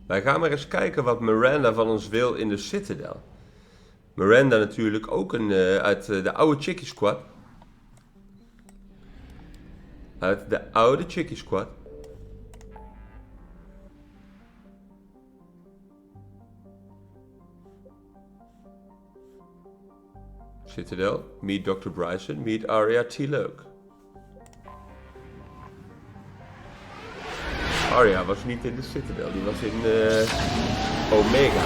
Wij gaan maar eens kijken wat Miranda van ons wil in de Citadel. Miranda natuurlijk ook uit de oude Chickie Squad. Uit de oude Chickie Squad. Citadel, meet Dr. Bryson, meet Arya T. Leuk. Arya was niet in de Citadel, die was in Omega.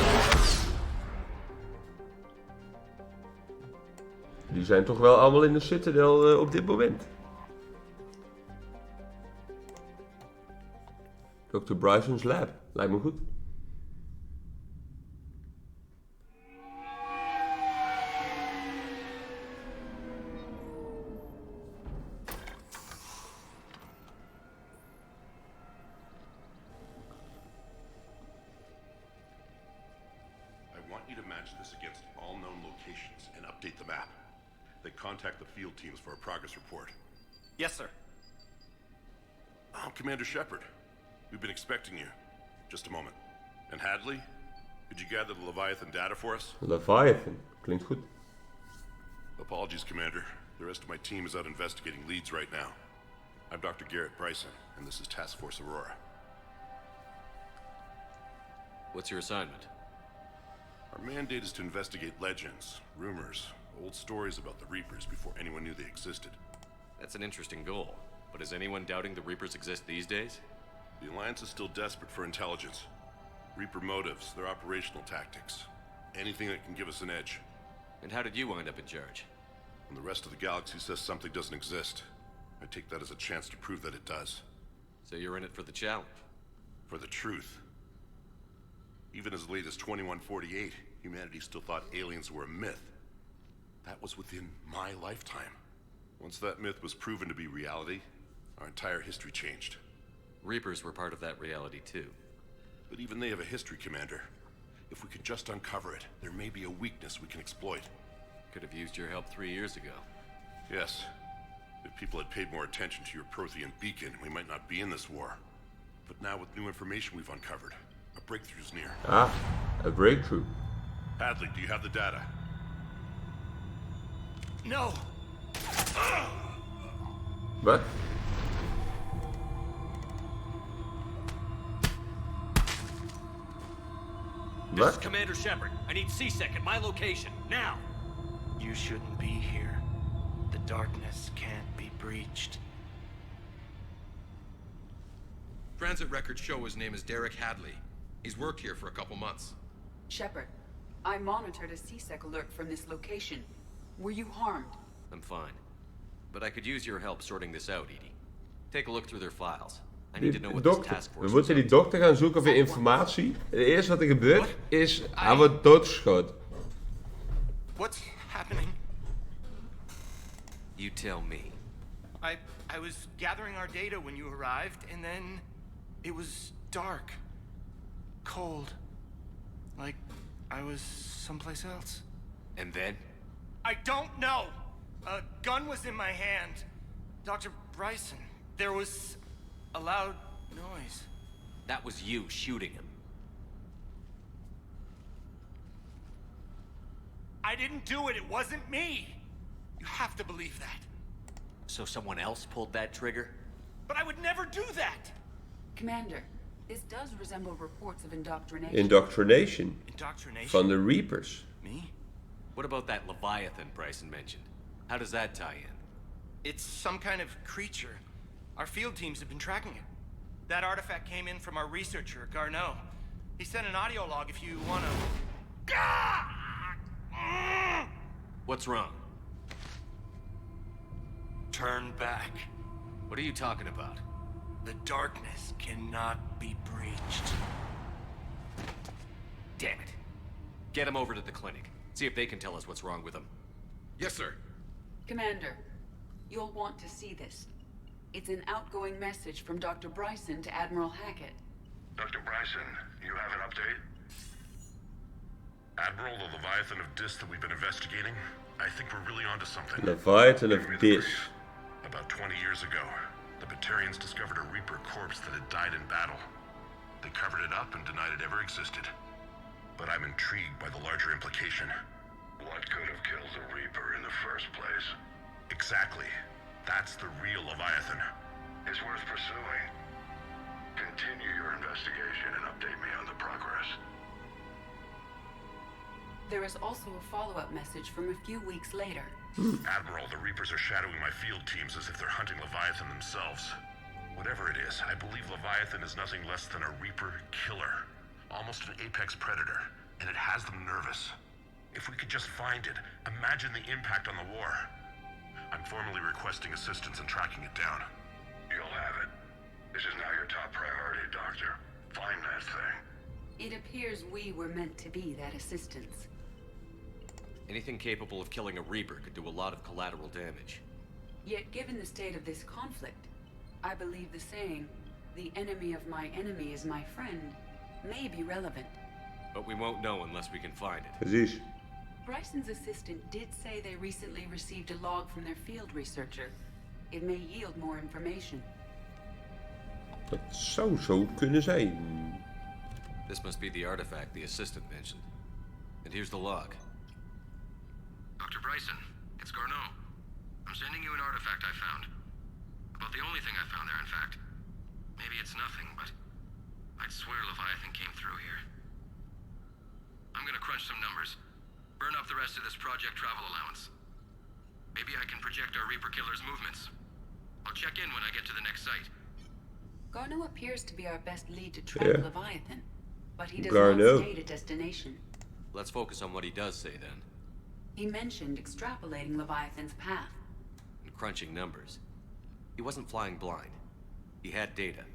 Die zijn toch wel allemaal in de Citadel op dit moment. Dr. Bryson's lab, lijkt me goed. Contact the field teams for a progress report. Yes, sir. Oh, Commander Shepard. We've been expecting you. Just a moment. And Hadley, could you gather the Leviathan data for us? Leviathan, klinkt goed. Apologies, Commander. The rest of my team is out investigating leads right now. I'm Dr. Garrett Bryson, and this is Task Force Aurora. What's your assignment? Our mandate is to investigate legends, rumors, old stories about the Reapers before anyone knew they existed. That's an interesting goal. But is anyone doubting the Reapers exist these days? The Alliance is still desperate for intelligence. Reaper motives, their operational tactics. Anything that can give us an edge. And how did you wind up in charge? When the rest of the galaxy says something doesn't exist, I take that as a chance to prove that it does. So you're in it for the challenge? For the truth. Even as late as 2148, humanity still thought aliens were a myth. That was within my lifetime. Once that myth was proven to be reality, our entire history changed. Reapers were part of that reality too. But even they have a history, Commander. If we could just uncover it, there may be a weakness we can exploit. Could have used your help 3 years ago. Yes. If people had paid more attention to your Prothean beacon, we might not be in this war. But now with new information we've uncovered, a breakthrough's near. Ah, a breakthrough. Hadley, do you have the data? No! What? This is Commander Shepard. I need C-Sec at my location, now! You shouldn't be here. The darkness can't be breached. Transit records show his name is Derek Hadley. He's worked here for a couple months. Shepard, I monitored a C-Sec alert from this location. Were you harmed? I'm fine. But I could use your help sorting this out, Edie. Take a look through their files. I need to know what this task We force moeten die dokter gaan zoeken voor informatie. Het eerste wat er gebeurt is, hij wordt doodgeschoten. What's happening? You tell me. I was gathering our data when you arrived, and then it was dark. Cold. Like I was someplace else. And then? I don't know! A gun was in my hand. Dr. Bryson, there was a loud noise. That was you shooting him. I didn't do it, it wasn't me! You have to believe that. So someone else pulled that trigger? But I would never do that! Commander, this does resemble reports of indoctrination. Indoctrination Indoctrination? van de Reapers. Me? What about that Leviathan Bryson mentioned? How does that tie in? It's some kind of creature. Our field teams have been tracking it. That artifact came in from our researcher, Garneau. He sent an audio log if you wanna... What's wrong? Turn back. What are you talking about? The darkness cannot be breached. Damn it. Get him over to the clinic. See if they can tell us what's wrong with him. Yes, sir. Commander, you'll want to see this. It's an outgoing message from Dr. Bryson to Admiral Hackett. Dr. Bryson, you have an update? Admiral, the Leviathan of Dis that we've been investigating, I think we're really onto something. Leviathan of Dis. About 20 years ago, the Batarians discovered a Reaper corpse that had died in battle. They covered it up and denied it ever existed. But I'm intrigued by the larger implication. What could have killed the Reaper in the first place? Exactly. That's the real Leviathan. It's worth pursuing. Continue your investigation and update me on the progress. There is also a follow-up message from a few weeks later. Admiral, the Reapers are shadowing my field teams as if they're hunting Leviathan themselves. Whatever it is, I believe Leviathan is nothing less than a Reaper killer. Almost an apex predator, and it has them nervous. If we could just find it, imagine the impact on the war. I'm formally requesting assistance in tracking it down. You'll have it. This is now your top priority, Doctor. Find that thing. It appears we were meant to be that assistance. Anything capable of killing a Reaper could do a lot of collateral damage. Yet given the state of this conflict, I believe the saying, "The enemy of my enemy is my friend," may be relevant. But we won't know unless we can find it. Precies. Bryson's assistant did say they recently received a log from their field researcher. It may yield more information. Dat zou zo kunnen zijn. This must be the artifact the assistant mentioned. And here's the log. Dr. Bryson, it's Garneau. I'm sending you an artifact I found. About the only thing I found there, in fact. Maybe it's nothing, but I'd swear Leviathan came through here. I'm gonna crunch some numbers. Burn up the rest of this project travel allowance. Maybe I can project our Reaper killer's movements. I'll check in when I get to the next site. Garneau appears to be our best lead to track Yeah. Leviathan, but he does Garneau. not state a destination. Let's focus on what he does say then. He mentioned extrapolating Leviathan's path. And crunching numbers. He wasn't flying blind. He had data.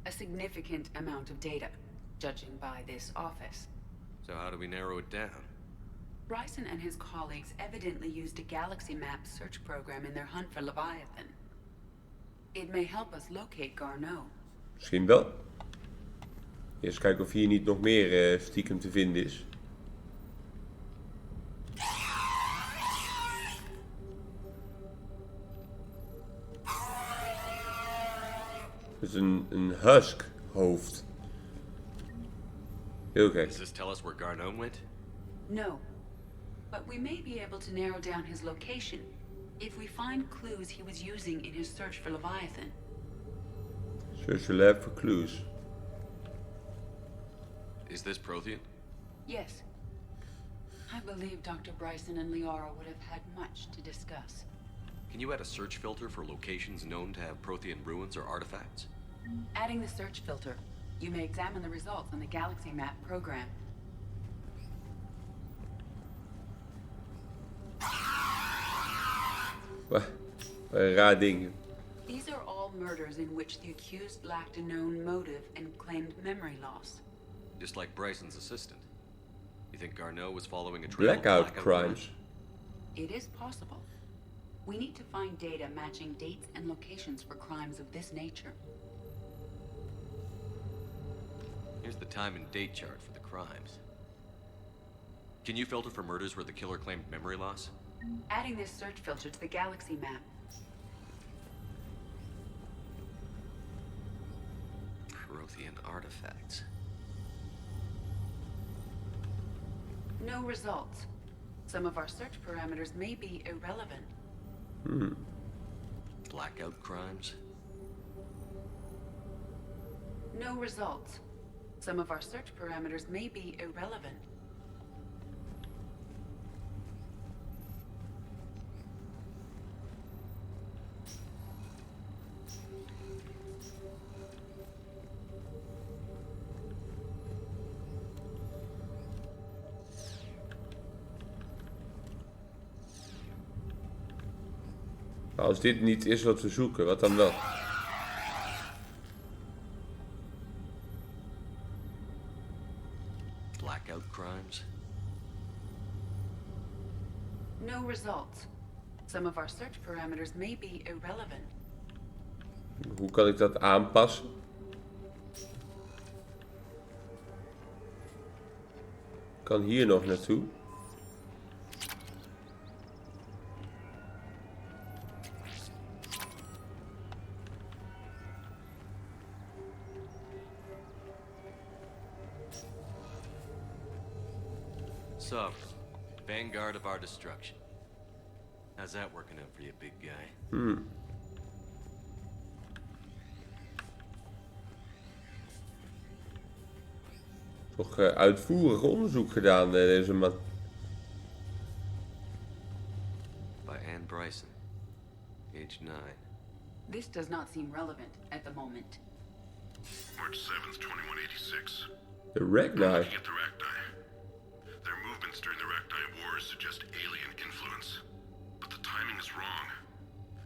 A significant amount of data, judging by this office. So how do we narrow it down? Bryson and his colleagues evidently used a galaxy map search program in their hunt for Leviathan. It may help us locate Garneau. Misschien wel. Eerst kijken of hier niet nog meer stiekem te vinden is. Het is een husk hoofd. Heel gek. Does this tell us where Garneau went? No, but we may be able to narrow down his location if we find clues he was using in his search for Leviathan. Search the lab for clues. Is this Prothean? Yes. I believe Dr. Bryson and Liara would have had much to discuss. Can you add a search filter for locations known to have Prothean ruins or artifacts? Adding the search filter, you may examine the results on the galaxy map program. Wat een raar ding. These are all murders in which the accused lacked a known motive and claimed memory loss. Just like Bryson's assistant. You think Garneau was following a trail of Blackout crimes? crimes. It is possible. We need to find data matching dates and locations for crimes of this nature. Here's the time and date chart for the crimes. Can you filter for murders where the killer claimed memory loss? Adding this search filter to the galaxy map. Prothean artifacts. No results. Some of our search parameters may be irrelevant. Blackout crimes. No results. Some of our search parameters may be irrelevant. Maar als dit niet is wat we zoeken, wat dan wel? Blackout crimes. No results. Some of our search parameters may be irrelevant. Hoe kan ik dat aanpassen? Ik kan hier nog naartoe. Sovereign, vanguard of our destruction. How's that working out for you, big guy? Toch uitvoerig onderzoek gedaan, deze man. By Anne Bryson, age 9. This does not seem relevant at the moment. March 7th, 2186. De Ragnar. Looking at the Rachni. Their movements during the Rachni Wars suggest alien influence. But the timing is wrong.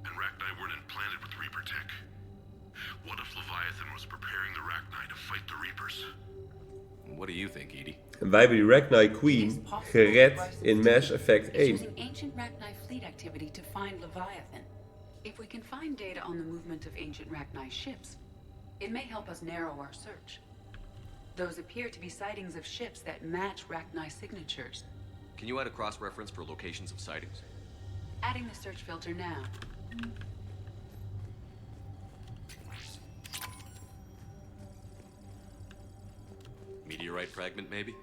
And Rachni weren't implanted with Reaper tech. What if Leviathan was preparing the Rachni to fight the Reapers? What do you think, Edie? En wij hebben die Ragnar Queen gered in Mass Effect 1. Using ancient Rachni fleet activity to find Leviathan. If we can find data on the movement of ancient Rachni ships, it may help us narrow our search. Those appear to be sightings of ships that match Rachni signatures. Can you add a cross-reference for locations of sightings? Adding the search filter now. Meteorite fragment, maybe?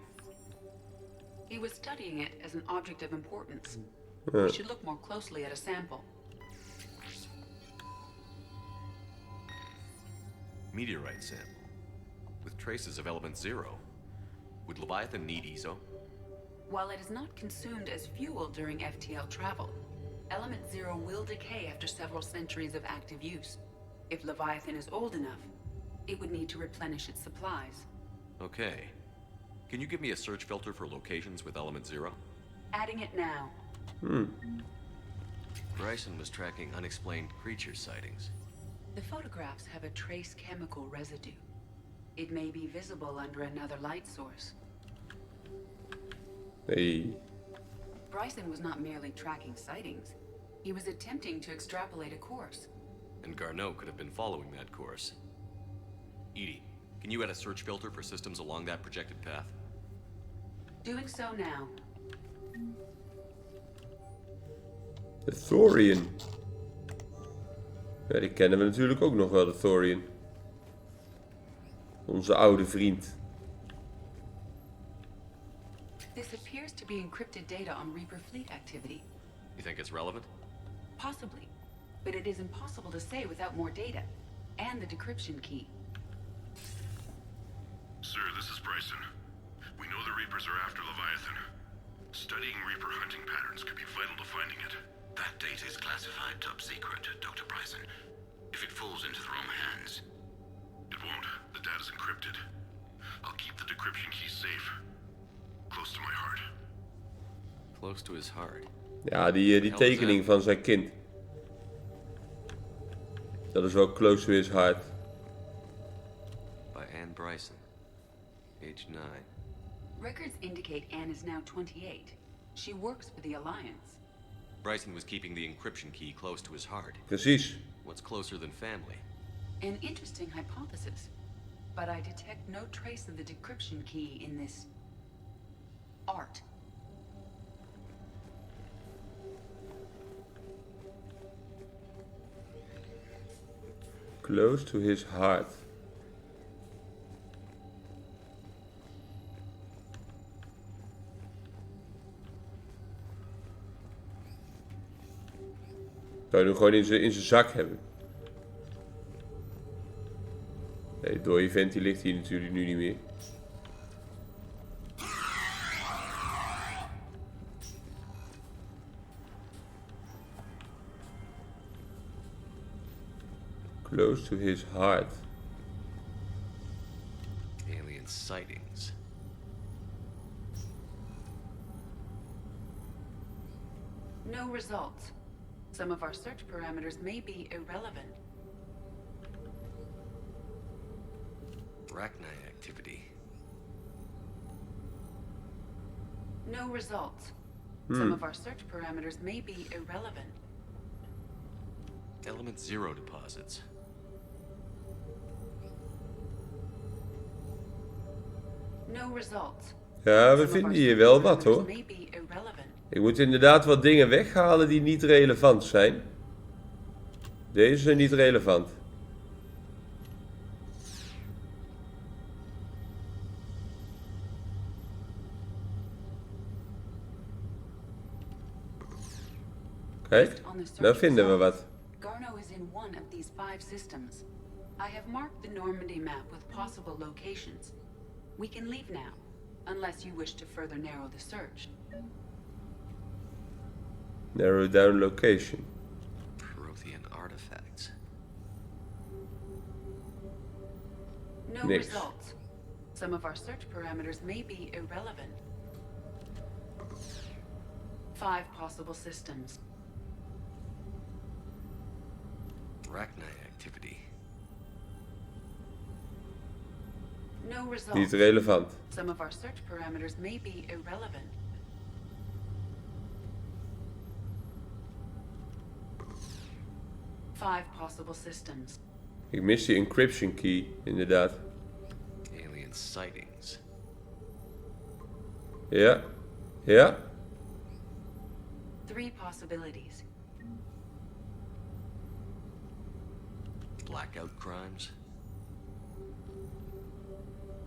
He was studying it as an object of importance. We should look more closely at a sample. Meteorite sample. With traces of element 0. Would Leviathan need ESO? While it is not consumed as fuel during FTL travel, element 0 will decay after several centuries of active use. If Leviathan is old enough, it would need to replenish its supplies. Okay. Can you give me a search filter for locations with element 0? Adding it now. Bryson was tracking unexplained creature sightings. The photographs have a trace chemical residue. It may be visible under another light source. Hey. Bryson was not merely tracking sightings. He was attempting to extrapolate a course. And Garneau could have been following that course. Edie, can you add a search filter for systems along that projected path? Doing so now. De Thorian. Ja, die kennen we natuurlijk ook nog wel, de Thorian. Onze oude vriend. This appears to be encrypted data on Reaper fleet activity. You think it's relevant? Possibly, but it is impossible to say without more data and the decryption key. Sir, this is Bryson. We know the Reapers are after Leviathan. Studying Reaper hunting patterns could be vital to finding it. That data is classified top secret, Dr. Bryson. If it falls into the wrong hands... It won't. The data's encrypted. I'll keep the decryption key safe. Close to my heart. Close to his heart. Ja, die tekening van zijn kind. Dat is wel close to his heart. By Anne Bryson, age 9. Records indicate Anne is now 28. She works for the Alliance. Bryson was keeping the encryption key close to his heart. Precies. What's closer than family? An interesting hypothesis, but I detect no trace of the decryption key in this art. Close to his heart. Zou je hem gewoon in zijn zak hebben? Nee, dode vent die ligt hier natuurlijk nu niet meer. Close to his heart. Alien sightings. No results. Some of our search parameters may be irrelevant. Rachni activity. No results. Some of our search parameters may be irrelevant. Element 0 deposits. No results. Ja, we vinden hier wel wat hoor. May be irrelevant. Ik moet inderdaad wat dingen weghalen die niet relevant zijn. Deze zijn niet relevant. Based on the search nou vinden we results, wat. Garneau is in one of these 5 systems. I have marked the Normandy map with possible locations. We can leave now, unless you wish to further narrow the search. Narrow down location. Prothean artifacts. No Niks. results. Some of our search parameters may be irrelevant. 5 possible systems. Arachnite activity. No results. Niet relevant. Some of our search parameters may be irrelevant. Five possible systems. Ik mis die encryption key, inderdaad. Alien sightings. Ja. Ja. 3 possibilities. Blackout crimes.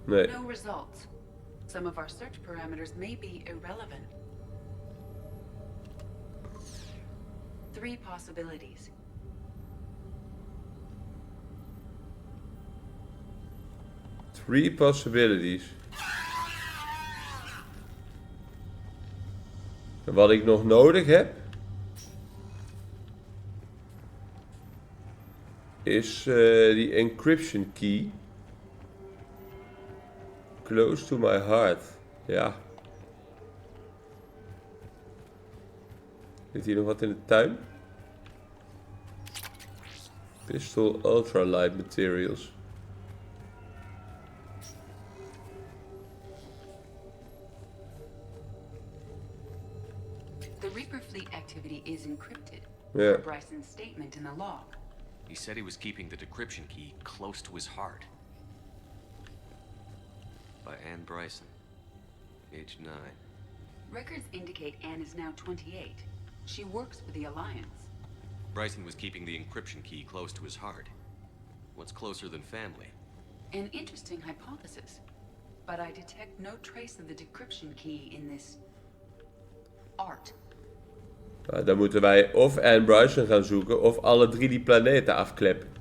Nee. No results. Some of our search parameters may be irrelevant. 3 possibilities. Three possibilities. En wat ik nog nodig heb is die encryption key. Close to my heart. Ja. Zit hier nog wat in de tuin? Pistol ultralight materials. The Reaper fleet activity is encrypted. Yeah. Per Bryson's statement in the log. He said he was keeping the decryption key close to his heart. By Anne Bryson, age 9. Records indicate Anne is now 28. She works for the Alliance. Bryson was keeping the encryption key close to his heart. What's closer than family? An interesting hypothesis. But I detect no trace of the decryption key in this art. Nou, dan moeten wij of Anne Bryson gaan zoeken of alle 3 die planeten afkleppen.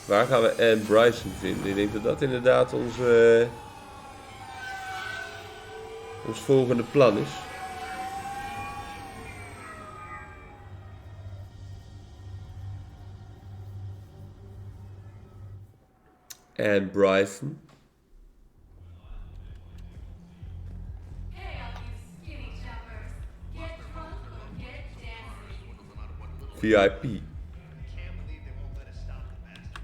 Waar gaan we Anne Bryson vinden? Ik denk dat dat inderdaad ons volgende plan is. Anne Bryson. Hey, all you skinny jumpers. Get drunk or get dancing. VIP. Can't believe they won't let us stop the bastard.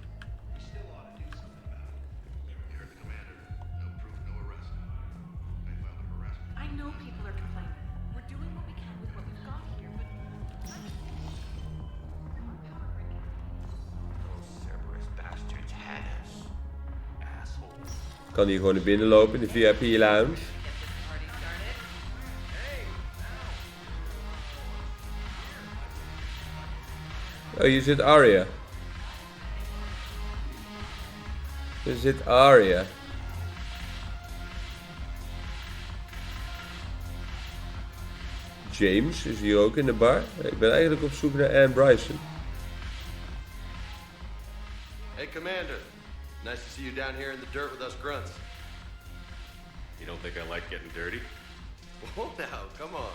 We still ought to do something about it. You heard the commander. No proof, no arrest. They filed a harassment. I know people are complaining. We're doing what we can with what we've got here, but Those Cerberus bastards had us. Assholes. Kan hier gewoon naar binnen lopen in de VIP lounge. Oh, hier zit Arya. Hier zit Arya. James is hier ook in de bar. Ik ben eigenlijk op zoek naar Anne Bryson. Hey, Commander. Nice to see you down here in the dirt with us grunts. You don't think I like getting dirty? Whoa now, come on.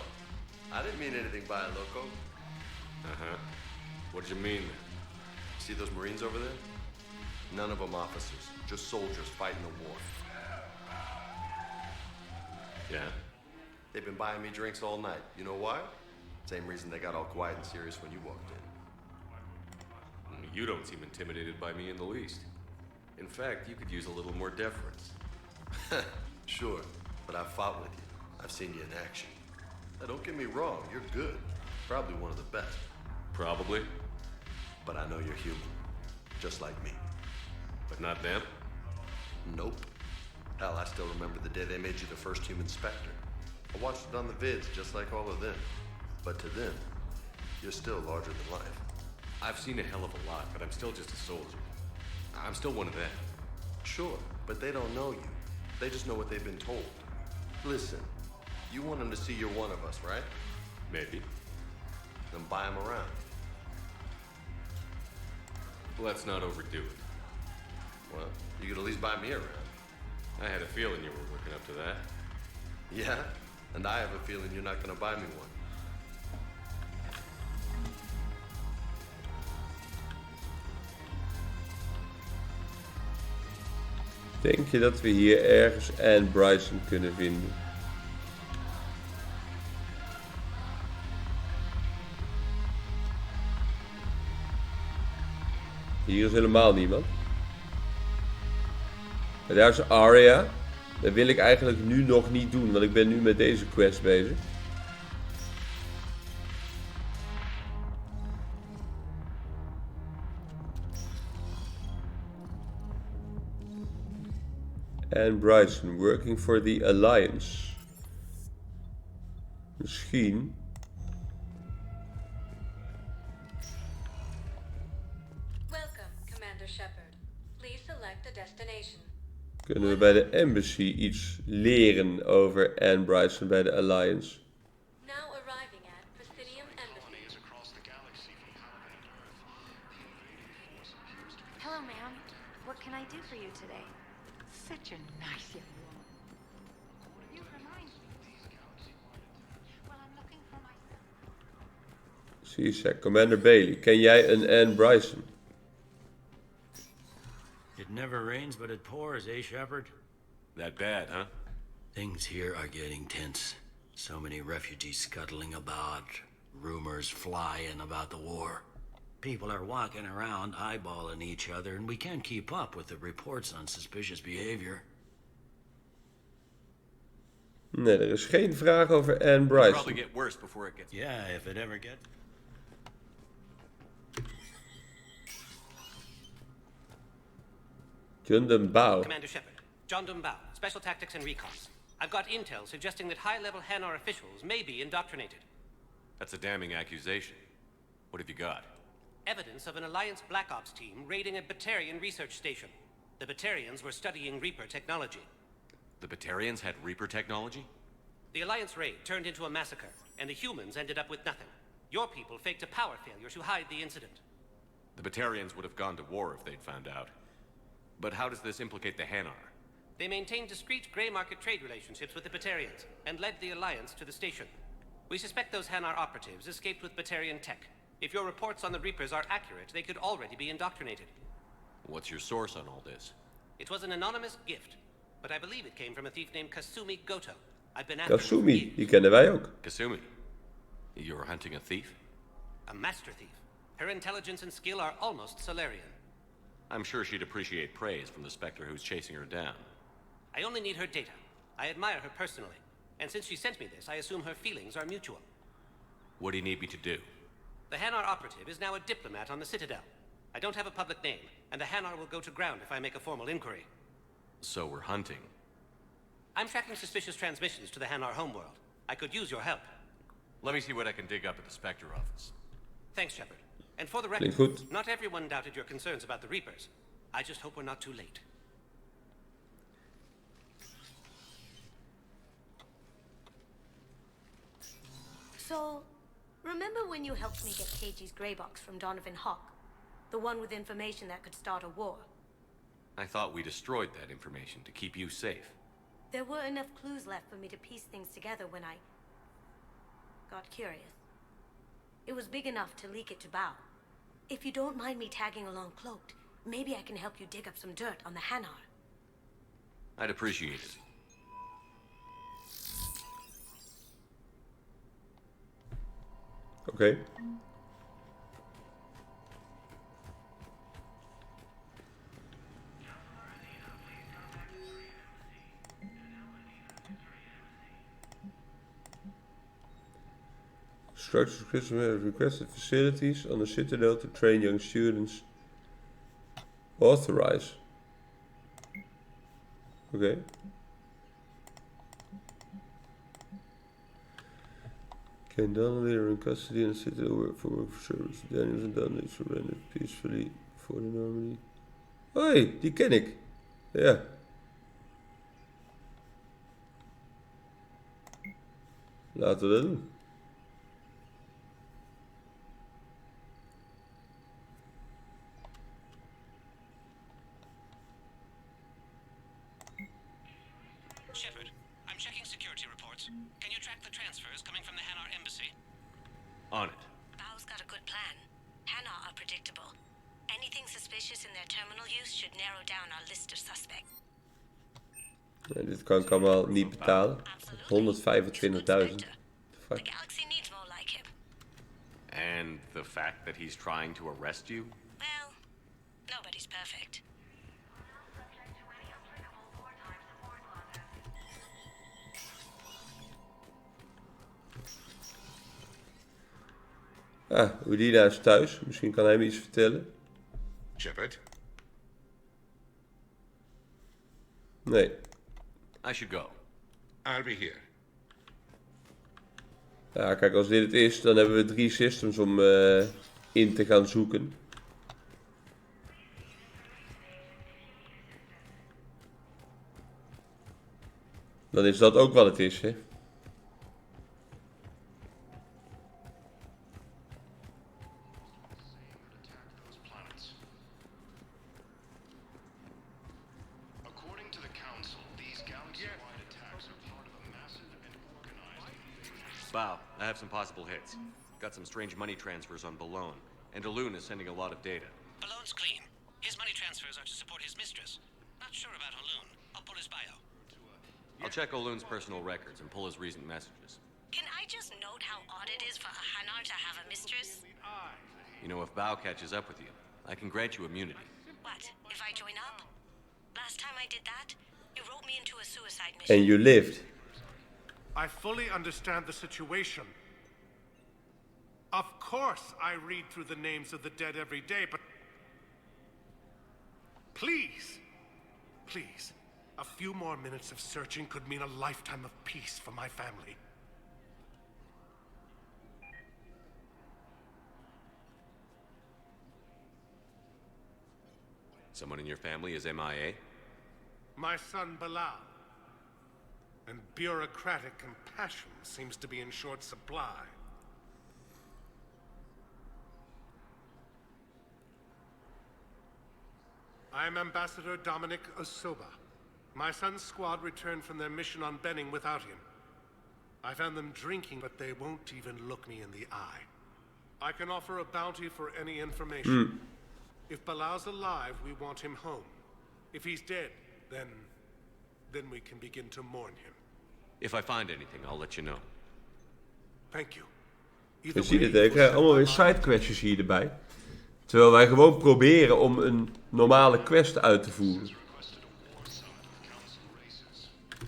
I didn't mean anything by it, loco. Uh-huh. What did you mean? See those Marines over there? None of them officers, just soldiers fighting the war. Yeah? They've been buying me drinks all night. You know why? Same reason they got all quiet and serious when you walked in. You don't seem intimidated by me in the least. In fact, you could use a little more deference. Sure, but I've fought with you. I've seen you in action. Now, don't get me wrong, you're good. Probably one of the best. Probably, But I know you're human. Just like me. but not them. Nope. Hell, I still remember the day they made you the first human Spectre. I watched it on the vids, just like all of them. But to them, You're still larger than life. I've seen a hell of a lot, but I'm still just a soldier. I'm still one of them. Sure, but they don't know you. They just know what they've been told. Listen, you want them to see you're one of us, right? Maybe. Then buy them around. Let's not overdo it. Well, you could at least buy me around. I had a feeling you were working up to that. Yeah? And I have a feeling you're not gonna buy me one. Denk je dat we hier ergens Anne Bryson kunnen vinden? Hier is helemaal niemand. Maar daar is Arya. Dat wil ik eigenlijk nu nog niet doen, want ik ben nu met deze quest bezig. En Bryson, working for the Alliance. Misschien. Welcome, Commander Shepard. Please select a destination. Kunnen we bij de Embassy iets leren over Anne Bryson bij de Alliance? Now arriving at Presidium Embassy. Hello, ma'am. What can I do for you today? Such a nice young woman. You remind me. Well, I'm looking for my son. CSEC, Commander Bailey. Ken jij een Anne Bryson? It never rains, but it pours, eh, Shepard? That bad, huh? Things here are getting tense. So many refugees scuttling about, rumors flying about the war. People are walking around eyeballing each other, and we can't keep up with the reports on suspicious behavior. Nee, er is geen vraag over Anne It'll probably Bryson. get worse before it gets. Yeah, if it ever gets... John Bao. Commander Shepard, John Dumbao, Special Tactics and Recon. I've got intel suggesting that high-level Hanar officials may be indoctrinated. That's a damning accusation. What have you got? Evidence of an Alliance Black Ops team raiding a Batarian research station. The Batarians were studying Reaper technology. The Batarians had Reaper technology? The Alliance raid turned into a massacre, and the humans ended up with nothing. Your people faked a power failure to hide the incident. The Batarians would have gone to war if they'd found out. But how does this implicate the Hanar? They maintained discreet gray market trade relationships with the Batarians, and led the Alliance to the station. We suspect those Hanar operatives escaped with Batarian tech. If your reports on the Reapers are accurate, they could already be indoctrinated. What's your source on all this? It was an anonymous gift, but I believe it came from a thief named Kasumi Goto. I've been after him for Kasumi, years. die kennen wij ook. Kasumi, you're hunting a thief? A master thief. Her intelligence and skill are almost Solarian. I'm sure she'd appreciate praise from the Spectre who's chasing her down. I only need her data. I admire her personally, and since she sent me this, I assume her feelings are mutual. What do you need me to do? The Hanar operative is now a diplomat on the Citadel. I don't have a public name, and the Hanar will go to ground if I make a formal inquiry. So we're hunting. I'm tracking suspicious transmissions to the Hanar homeworld. I could use your help. Let me see what I can dig up at the Spectre office. Thanks, Shepard. And for the record, Klinkt goed. not everyone doubted your concerns about the Reapers. I just hope we're not too late. So, remember when you helped me get KG's gray box from Donovan Hawk? The one with information that could start a war? I thought we destroyed that information to keep you safe. There were enough clues left for me to piece things together when I got curious. It was big enough to leak it to Bao. If you don't mind me tagging along cloaked, maybe I can help you dig up some dirt on the Hanar. I'd appreciate it. Oké. Structured Christian has requested facilities on the Citadel to train young students. Authorize. Oké. Came down later in custody and Citadel work for service. Daniels and Dunley surrendered peacefully before the Normandy. Hoi, die ken ik. Ja. Laten we dat doen. Shepard, I'm checking security reports. Can you track the transfers coming from the Hanar embassy? On it. Bao's got a good plan. Hanar are predictable. Anything suspicious in their terminal use should narrow down our list of suspects. Ja, dit kan ik allemaal niet betalen. 125.000. The galaxy needs more like him. And the fact that he's trying to arrest you? Well, nobody's perfect. Ah, Udina is thuis. Misschien kan hij me iets vertellen. Shepard? Nee. I should go. I'll be here. Ja, kijk, als dit het is, dan hebben we 3 systems om in te gaan zoeken. Dan is dat ook wat het is, hè. According to the Council, these galaxy-wide attacks are part of a massive and organized... Wow, I have some possible hits. Got some strange money transfers on Balone, and Alun is sending a lot of data. Balone's clean. His money transfers are to support his mistress. Not sure about Alun. I'll pull his bio. I'll check Olun's personal records and pull his recent messages. Can I just note how odd it is for a Hanar to have a mistress? You know, if Bao catches up with you, I can grant you immunity. What, if I join up? Last time I did that, you wrote me into a suicide mission. And you lived. I fully understand the situation. Of course I read through the names of the dead every day, but... Please, please, a few more minutes of searching could mean a lifetime of peace for my family. Someone in your family is MIA? My son Bilal. And bureaucratic compassion seems to be in short supply. I am Ambassador Dominic Osoba. My son's squad returned from their mission on Benning without him. I found them drinking, but they won't even look me in the eye. I can offer a bounty for any information. If Bilal's alive, we want him home. If he's dead, then we can begin to mourn him. If I find anything, I'll let you know. Thank you. Je ziet het, ik krijg allemaal weer sidequestjes hier erbij. Terwijl wij gewoon proberen om een normale quest uit te voeren.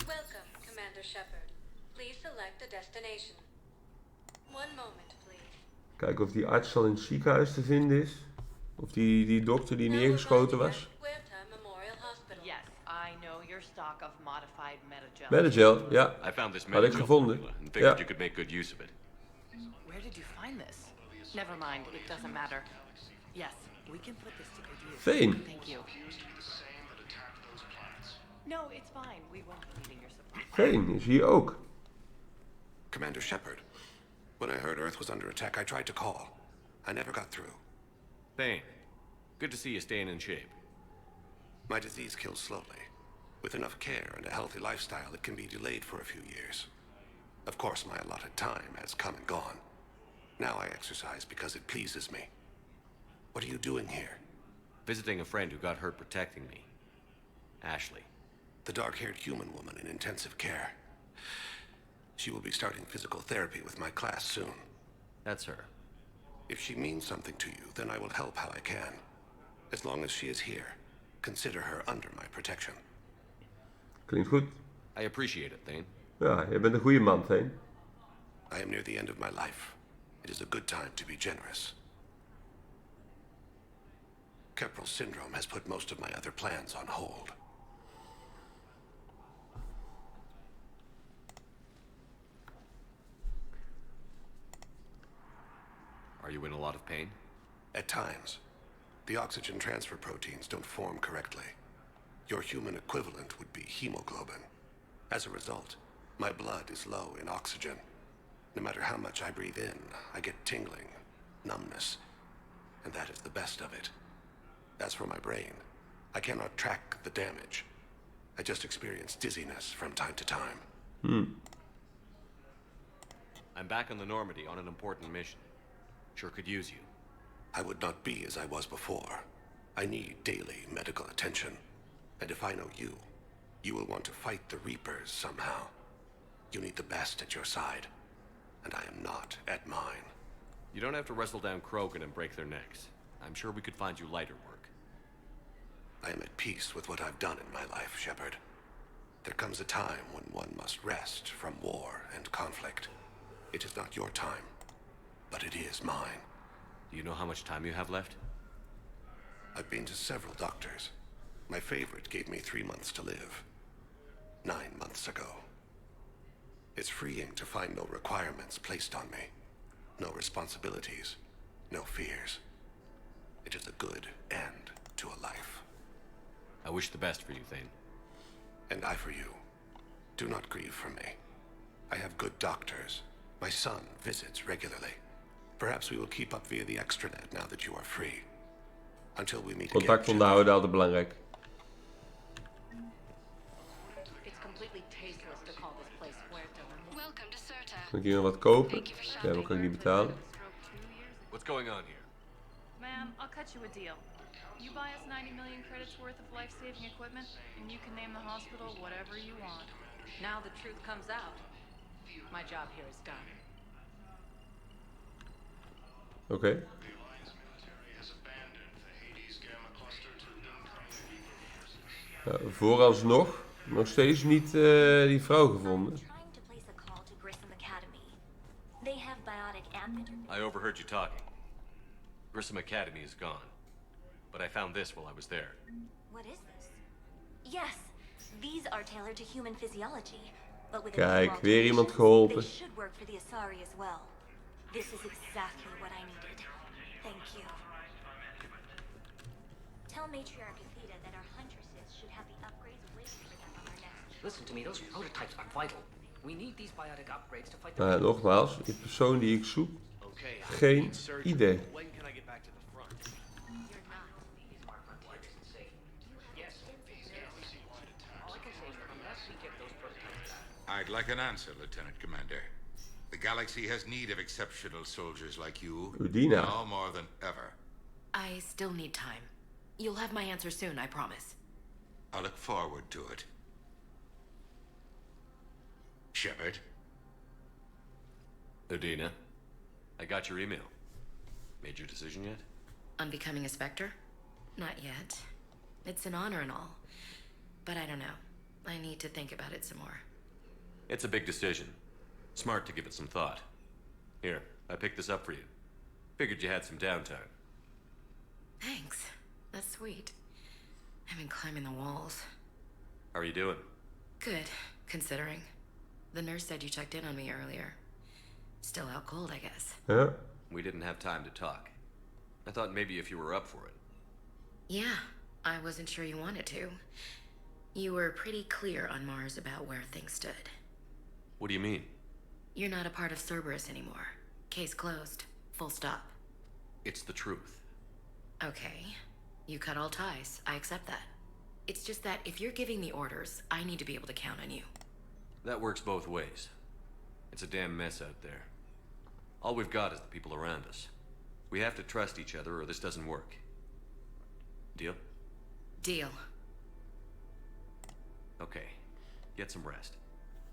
Welcome, Commander Shepard. Please select a destination. One moment, please. Kijken of die arts al in het ziekenhuis te vinden is. Of die dokter die neergeschoten was. Yes, I know your stock of modified metagel. Metagel, ja. I found this Had ik gevonden. and figured you could make good use of it. Where did you find this? Never mind, it doesn't matter. Yes, we can put this to good use. Veen. Thank you. No, it's fine. We won't be needing your support. Veen is hier ook. Commander Shepard, when I heard Earth was under attack, I tried to call. I never got through. Thane, good to see you staying in shape. My disease kills slowly. With enough care and a healthy lifestyle, it can be delayed for a few years. Of course, my allotted time has come and gone. Now I exercise because it pleases me. What are you doing here? Visiting a friend who got hurt protecting me. Ashley. The dark-haired human woman in intensive care. She will be starting physical therapy with my class soon. That's her. If she means something to you, then I will help how I can. As long as she is here, consider her under my protection. Klinkt goed. I appreciate it, Thane. Ja, je bent een goede man, Thane. I am near the end of my life. It is a good time to be generous. Keppel syndrome has put most of my other plans on hold. you in a lot of pain? At times. The oxygen transfer proteins don't form correctly. Your human equivalent would be hemoglobin. As a result, my blood is low in oxygen. No matter how much I breathe in, I get tingling, numbness, and that is the best of it. As for my brain, I cannot track the damage. I just experience dizziness from time to time. I'm back on the Normandy on an important mission. Sure could use you. I would not be as I was before. I need daily medical attention. And if I know you, you will want to fight the Reapers somehow. You need the best at your side, and I am not at mine. You don't have to wrestle down Krogan and break their necks. I'm sure we could find you lighter work. I am at peace with what I've done in my life, Shepard. There comes a time when one must rest from war and conflict. It is not your time, but it is mine. Do you know how much time you have left? I've been to several doctors. My favorite gave me 3 months to live. 9 months ago. It's freeing to find no requirements placed on me. No responsibilities. No fears. It is a good end to a life. I wish the best for you, Thane. And I for you. Do not grieve for me. I have good doctors. My son visits regularly. Perhaps we will keep up via the extranet now that you are free. Until we meet again. Contact onderhouden, altijd belangrijk. It's completely tasteless to call this place Puerto. Welcome to Certa. Kan ik hier nog wat kopen? Ja, maar kan ik niet betalen. What's going on here? Man, I'll cut you a deal. You buy us 90 million credits worth of life-saving equipment, and you can name the hospital whatever you want. Now the truth comes out. My job here is done. Oké. Vooralsnog nog steeds niet die vrouw gevonden. I overheard you talking. Grissom Academy is gone. But I found this while I was there. What is this? Yes, these are tailored to human physiology. But with Kijk, weer iemand geholpen. They should work for the Asari as well. This is exactly what I needed. Thank you. Tell Matriarch Athena that our huntresses should have the upgrades waiting for them on our next. Listen to me, those prototypes are vital. We need these biotic upgrades to fight the... Nou, nogmaals, die persoon die ik zoek, geen idee. When can I get back to the front? You're not. I'd like an answer, Lieutenant Commander. The galaxy has need of exceptional soldiers like you, Udina. now more than ever. I still need time. You'll have my answer soon, I promise. I look forward to it. Shepard? Udina, I got your email. Made your decision yet? On becoming a Spectre? Not yet. It's an honor and all. But I don't know. I need to think about it some more. It's a big decision. Smart to give it some thought. Here, I picked this up for you. Figured you had some downtime. Thanks. That's sweet. I've been climbing the walls. How are you doing? Good, considering. The nurse said you checked in on me earlier. Still out cold, I guess. Yeah. We didn't have time to talk. I thought maybe if you were up for it. Yeah, I wasn't sure you wanted to. You were pretty clear on Mars about where things stood. What do you mean? You're not a part of Cerberus anymore. Case closed. Full stop. It's the truth. Okay. You cut all ties. I accept that. It's just that if you're giving the orders, I need to be able to count on you. That works both ways. It's a damn mess out there. All we've got is the people around us. We have to trust each other or this doesn't work. Deal? Deal. Okay. Get some rest.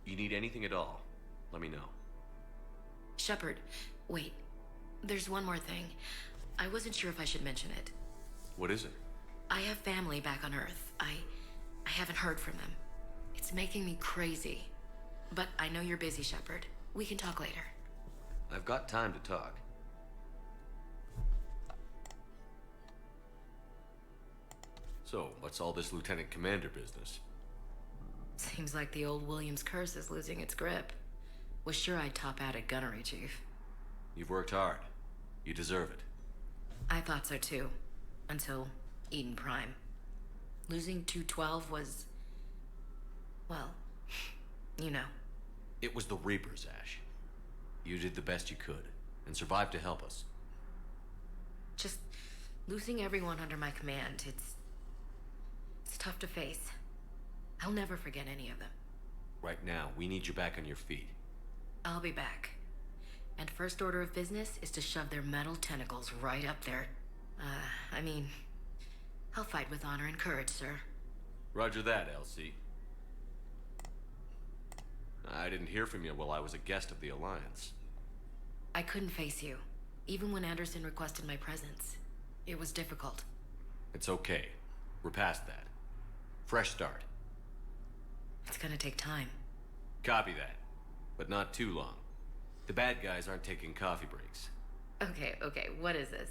You need anything at all, let me know. Shepard, wait. There's one more thing. I wasn't sure if I should mention it. What is it? I have family back on Earth. I haven't heard from them. It's making me crazy. But I know you're busy, Shepard. We can talk later. I've got time to talk. So, what's all this Lieutenant Commander business? Seems like the old Williams curse is losing its grip. Was sure I'd top out at gunnery, Chief. You've worked hard. You deserve it. I thought so too. Until Eden Prime. Losing 212 was... well, you know. It was the Reapers, Ash. You did the best you could, and survived to help us. Just losing everyone under my command, it's tough to face. I'll never forget any of them. Right now, we need you back on your feet. I'll be back. And first order of business is to shove their metal tentacles right up there. I mean, I'll fight with honor and courage, sir. Roger that, Elsie. I didn't hear from you while I was a guest of the Alliance. I couldn't face you, even when Anderson requested my presence. It was difficult. It's okay. We're past that. Fresh start. It's gonna take time. Copy that. But not too long. The bad guys aren't taking coffee breaks. Okay, what is this?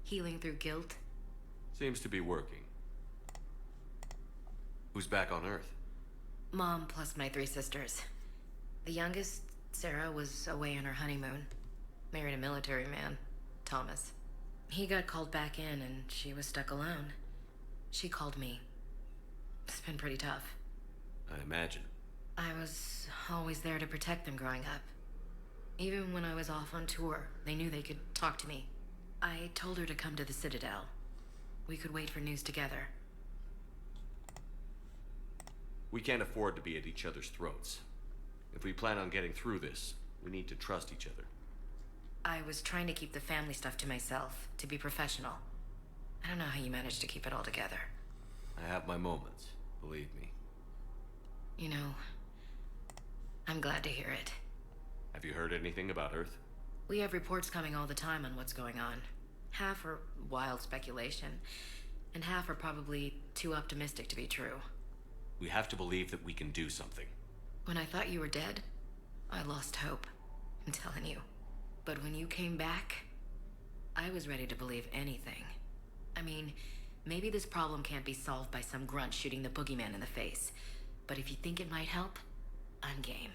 Healing through guilt? Seems to be working. Who's back on Earth? Mom plus my 3 sisters. The youngest, Sarah, was away on her honeymoon. Married a military man, Thomas. He got called back in and she was stuck alone. She called me. It's been pretty tough. I imagine. I was always there to protect them growing up. Even when I was off on tour, they knew they could talk to me. I told her to come to the Citadel. We could wait for news together. We can't afford to be at each other's throats. If we plan on getting through this, we need to trust each other. I was trying to keep the family stuff to myself, to be professional. I don't know how you managed to keep it all together. I have my moments, believe me. You know, I'm glad to hear it. Have you heard anything about Earth? We have reports coming all the time on what's going on. Half are wild speculation, and half are probably too optimistic to be true. We have to believe that we can do something. When I thought you were dead, I lost hope. I'm telling you. But when you came back, I was ready to believe anything. I mean, maybe this problem can't be solved by some grunt shooting the boogeyman in the face. But if you think it might help, I'm game.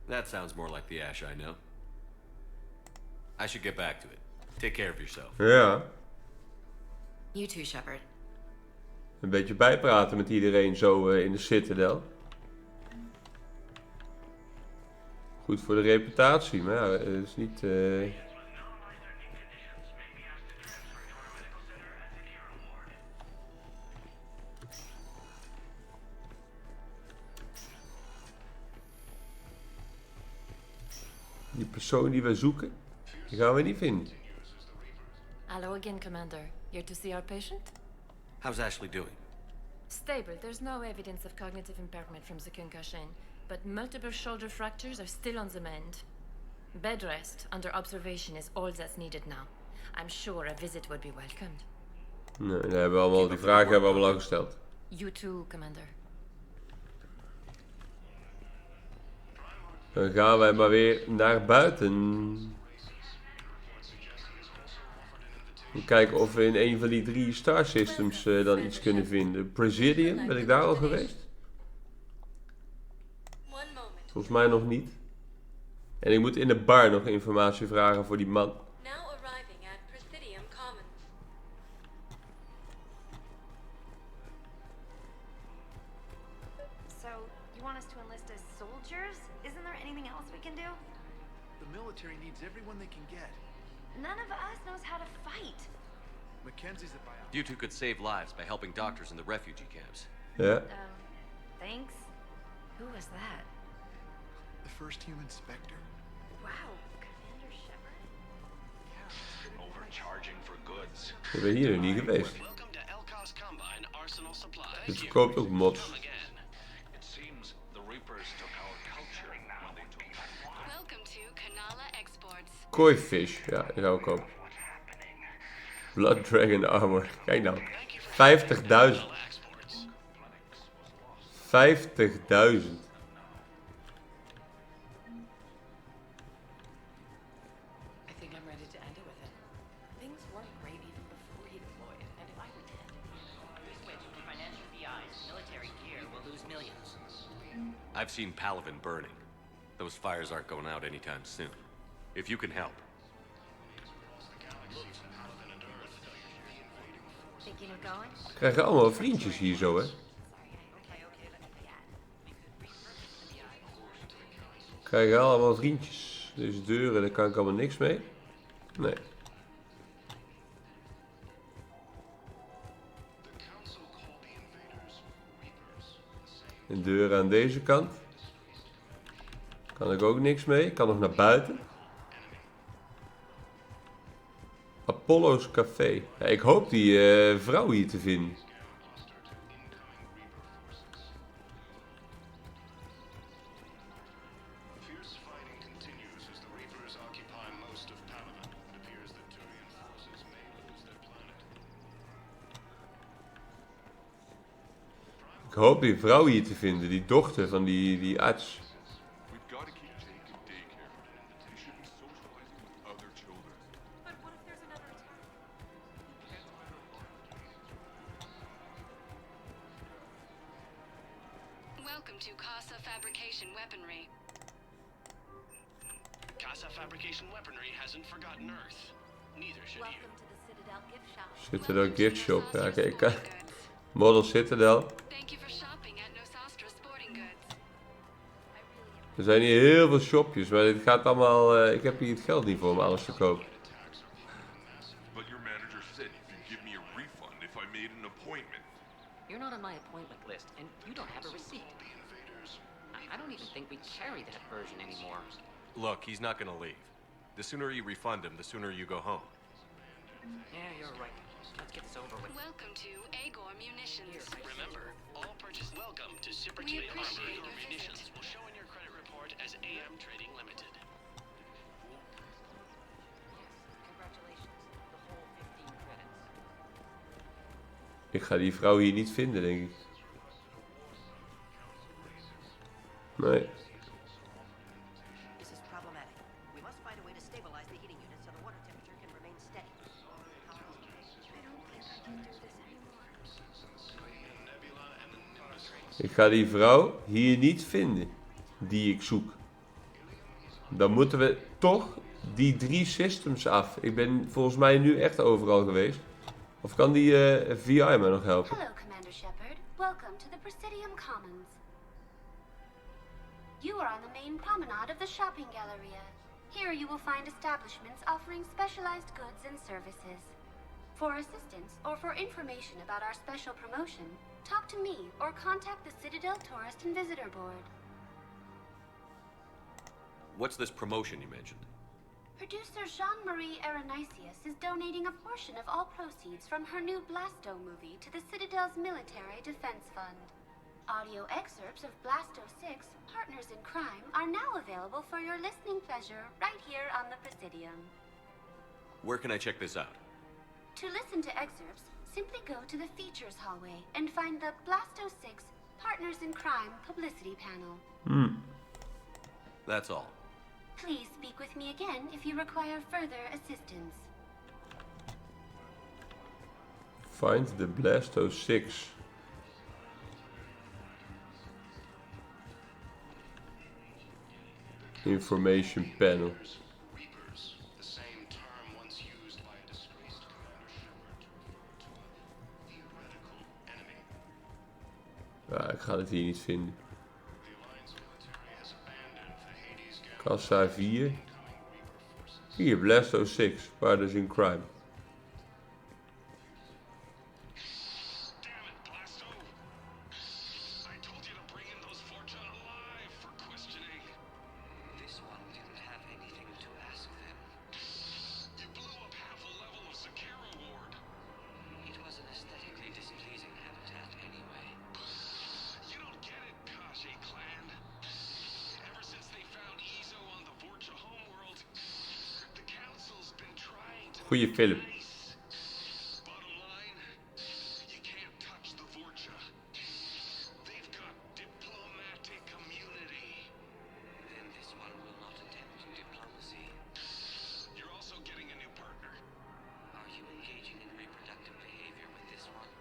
That sounds more like the Ash I know. I should get back to it. Take care of yourself. Ja. You too, Shepard. Een beetje bijpraten met iedereen zo in de Citadel. Goed voor de reputatie, maar ja, het is niet... Die persoon die we zoeken, die gaan we niet vinden. Hello again, Commander. Here to see our patient? How's Ashley doing? Stable. There's no evidence of cognitive impairment from the concussion, but multiple shoulder fractures are still on the mend. Bed rest under observation is all that's needed now. I'm sure a visit would be welcomed. Nee, die vragen hebben we allemaal al gesteld. You too, Commander. Dan gaan wij maar weer naar buiten. Kijken of we in een van die 3 star systems dan iets kunnen vinden. Presidium, ben ik daar al geweest? Volgens mij nog niet. En ik moet in de bar nog informatie vragen voor die man. So, you want us to enlist as soldiers? Isn't there anything else we can do? The military needs everyone they can get. None of us knows how to fight. Mackenzie's a biologist. You two could save lives by helping doctors in the refugee camps. Yeah. Thanks. Who was that? The first human Spectre. Wow, Commander Shepard? Yeah. Overcharging for goods. Ik ben hier nog niet geweest. Welcome to Elcos Combine Arsenal Supplies. Dit verkoopt ook mods. It seems the Reapers took our culture when they took Welcome to Kanala Exports. Koi fish, ja, die gaan we kopen. Blood Dragon Armor, kijk nou. 50.000. 50.000. I've seen Palavin burning. Those fires aren't going out anytime soon. If you can help. Thinking of going? Krijgen allemaal vriendjes hier zo, hè? Krijgen allemaal vriendjes. Deze deuren, daar kan ik allemaal niks mee. Nee. Een deur aan deze kant. Kan ik ook niks mee. Ik kan nog naar buiten. Apollo's Café. Ja, ik hoop die vrouw hier te vinden. Ik hoop die vrouw hier te vinden, die dochter van die arts. Welcome to Casa Fabrication Weaponry. Casa Fabrication Weaponry hasn't forgotten Earth. Neither should you. Welcome to the Citadel gift shop. Citadel gift shop. Ja, kijk. Model Citadel. Thank you for shopping at Nosastra Sporting Goods. Er zijn hier heel veel shopjes, maar dit gaat allemaal... ik heb hier het geld niet voor om alles te kopen. But your manager said you could give me a refund if I made an appointment. You're not on my appointment list, and you don't have a receipt. I don't even think we carry that version anymore. Look, he's not gonna leave. The sooner you refund him, the sooner you go home. Yeah, you're right. Let's get this over with. Welcome to Agor Munitions. Remember, all purchase welcome to Citadel Armory or Munitions will show in your credit report as AM Trading Limited. Congratulations. The whole 15 credits. Ik ga die vrouw hier niet vinden, denk ik. Nee. This is problematic. We must find a way to stabilize the heating unit so the water temperature can remain steady. I don't think I can do this anymore. Ik ga die vrouw hier niet vinden die ik zoek. Dan moeten we toch die 3 systems af. Ik ben volgens mij nu echt overal geweest. Of kan die VI me nog helpen? Hello, Commander Shepard. Welcome to the Presidium Commons. You are on the main promenade of the shopping galleria. Here you will find establishments offering specialized goods and services. For assistance or for information about our special promotion, talk to me or contact the Citadel Tourist and Visitor Board. What's this promotion you mentioned? Producer Jean-Marie Aronisius is donating a portion of all proceeds from her new Blasto movie to the Citadel's Military Defense Fund. Audio excerpts of Blasto 6, Partners in Crime, are now available for your listening pleasure right here on the Presidium. Where can I check this out? To listen to excerpts, simply go to the features hallway and find the Blasto 6, Partners in Crime publicity panel. That's all. Please speak with me again if you require further assistance. Find the Blasto 6. Information panel. The same term once used by a disgraced Commander Shepard to refer to a theoretical enemy. Ja, ik ga het hier niet vinden. The Alliance military has abandoned the Hades Galaxy. Kassa 4. Hier, Blasto 6, Partners in Crime. Damn it, Blasto! I told you to bring in those Fortune alive for questioning. This one didn't have anything to ask them. You blew up half a level of Zekere Ward. It was an aesthetically displeasing habitat anyway. You don't get it, Kashe clan. Ever since they found Ezo on the Vorcha homeworld, the Council's been trying to Goeie film. Bottom line, you can't touch the Vorcha. They've got diplomatic immunity. Then this one will not attempt diplomacy. You're also getting a new partner. Are you engaging in reproductive behavior with this one?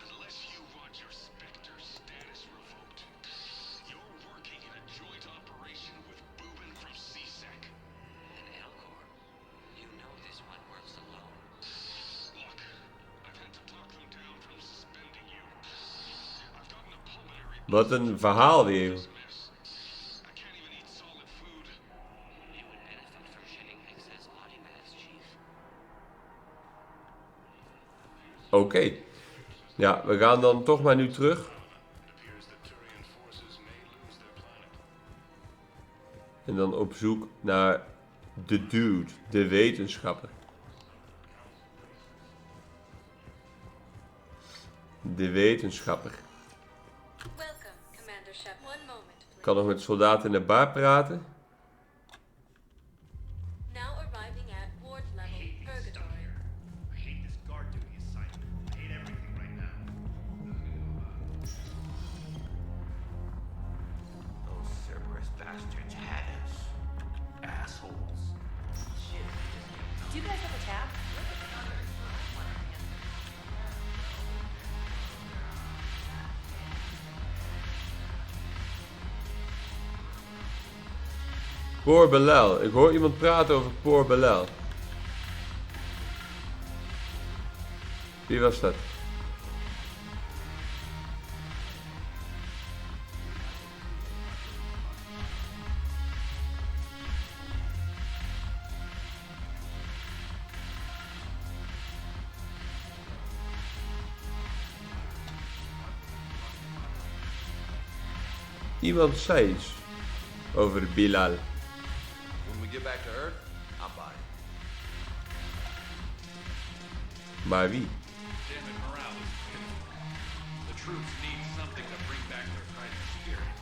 Unless you want your Spectre status revoked, you're working in a joint operation with Boobin from CSEC. And Elcor, you know this one works Wat een verhaal weer. Oké. Ja, we gaan dan toch maar nu terug. En dan op zoek naar de dude, de wetenschapper. De wetenschapper. Ik kan nog met soldaten in de bar praten. Do you guys have a tab? Poor Belal. Ik hoor iemand praten over Poor Belal. Wie was dat? Iemand zei iets over Bilal. When we get back to Earth, I'm buying. Maar wie? The troops need something to bring back their fighting spirit.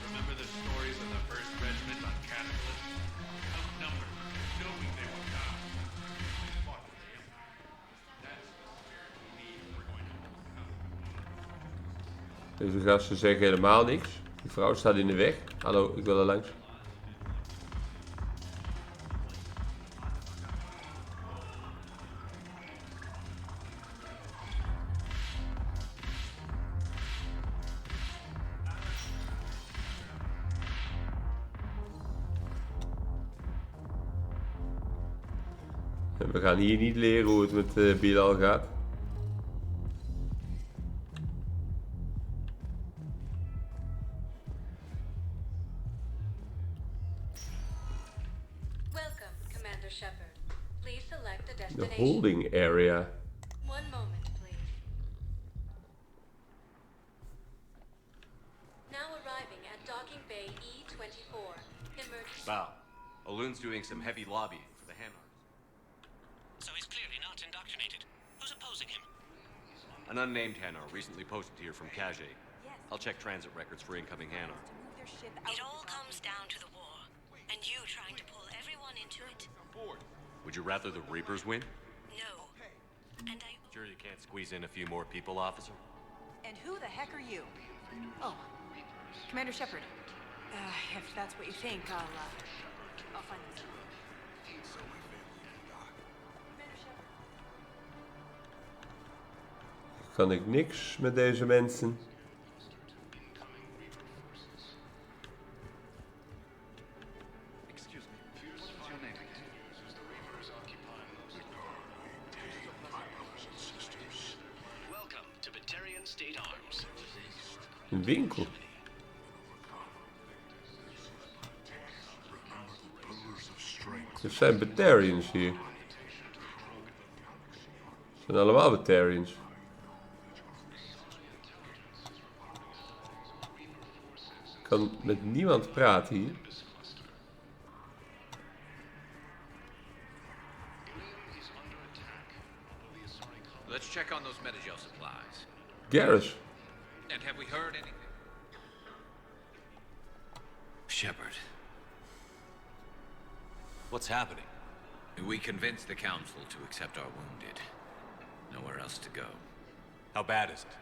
Remember the stories of the 1st Regiment on Citadel? Outnumbered, knowing they would die. They fought with the Empire. That's the spirit we need if we're going to overcome. Deze gasten zeggen helemaal niks. Die vrouw staat in de weg. Hallo, ik wil er langs. En we gaan hier niet leren hoe het met Bilal gaat. The holding area. One moment, please. Now arriving at docking bay E24. Emergency. Bow. Aloon's doing some heavy lobbying for the Hanar. So he's clearly not indoctrinated. Who's opposing him? An unnamed Hanar recently posted here from Kajay. I'll check transit records for incoming Hanar. It all comes down to the war, and you trying to pull everyone into it. Would you rather the Reapers win? No. And I... Sure you can't squeeze in a few more people, officer? And who the heck are you? Oh, Commander Shepard. If that's what you think, I'll find them. Kan ik niks met deze mensen? Een winkel. Er zijn Batarians hier. Het zijn allemaal Batarians. Ik kan met niemand praten hier. Let's check on those Metagel supplies. Garrus. And have we heard anything? Shepard. What's happening? We convinced the Council to accept our wounded. Nowhere else to go. How bad is it?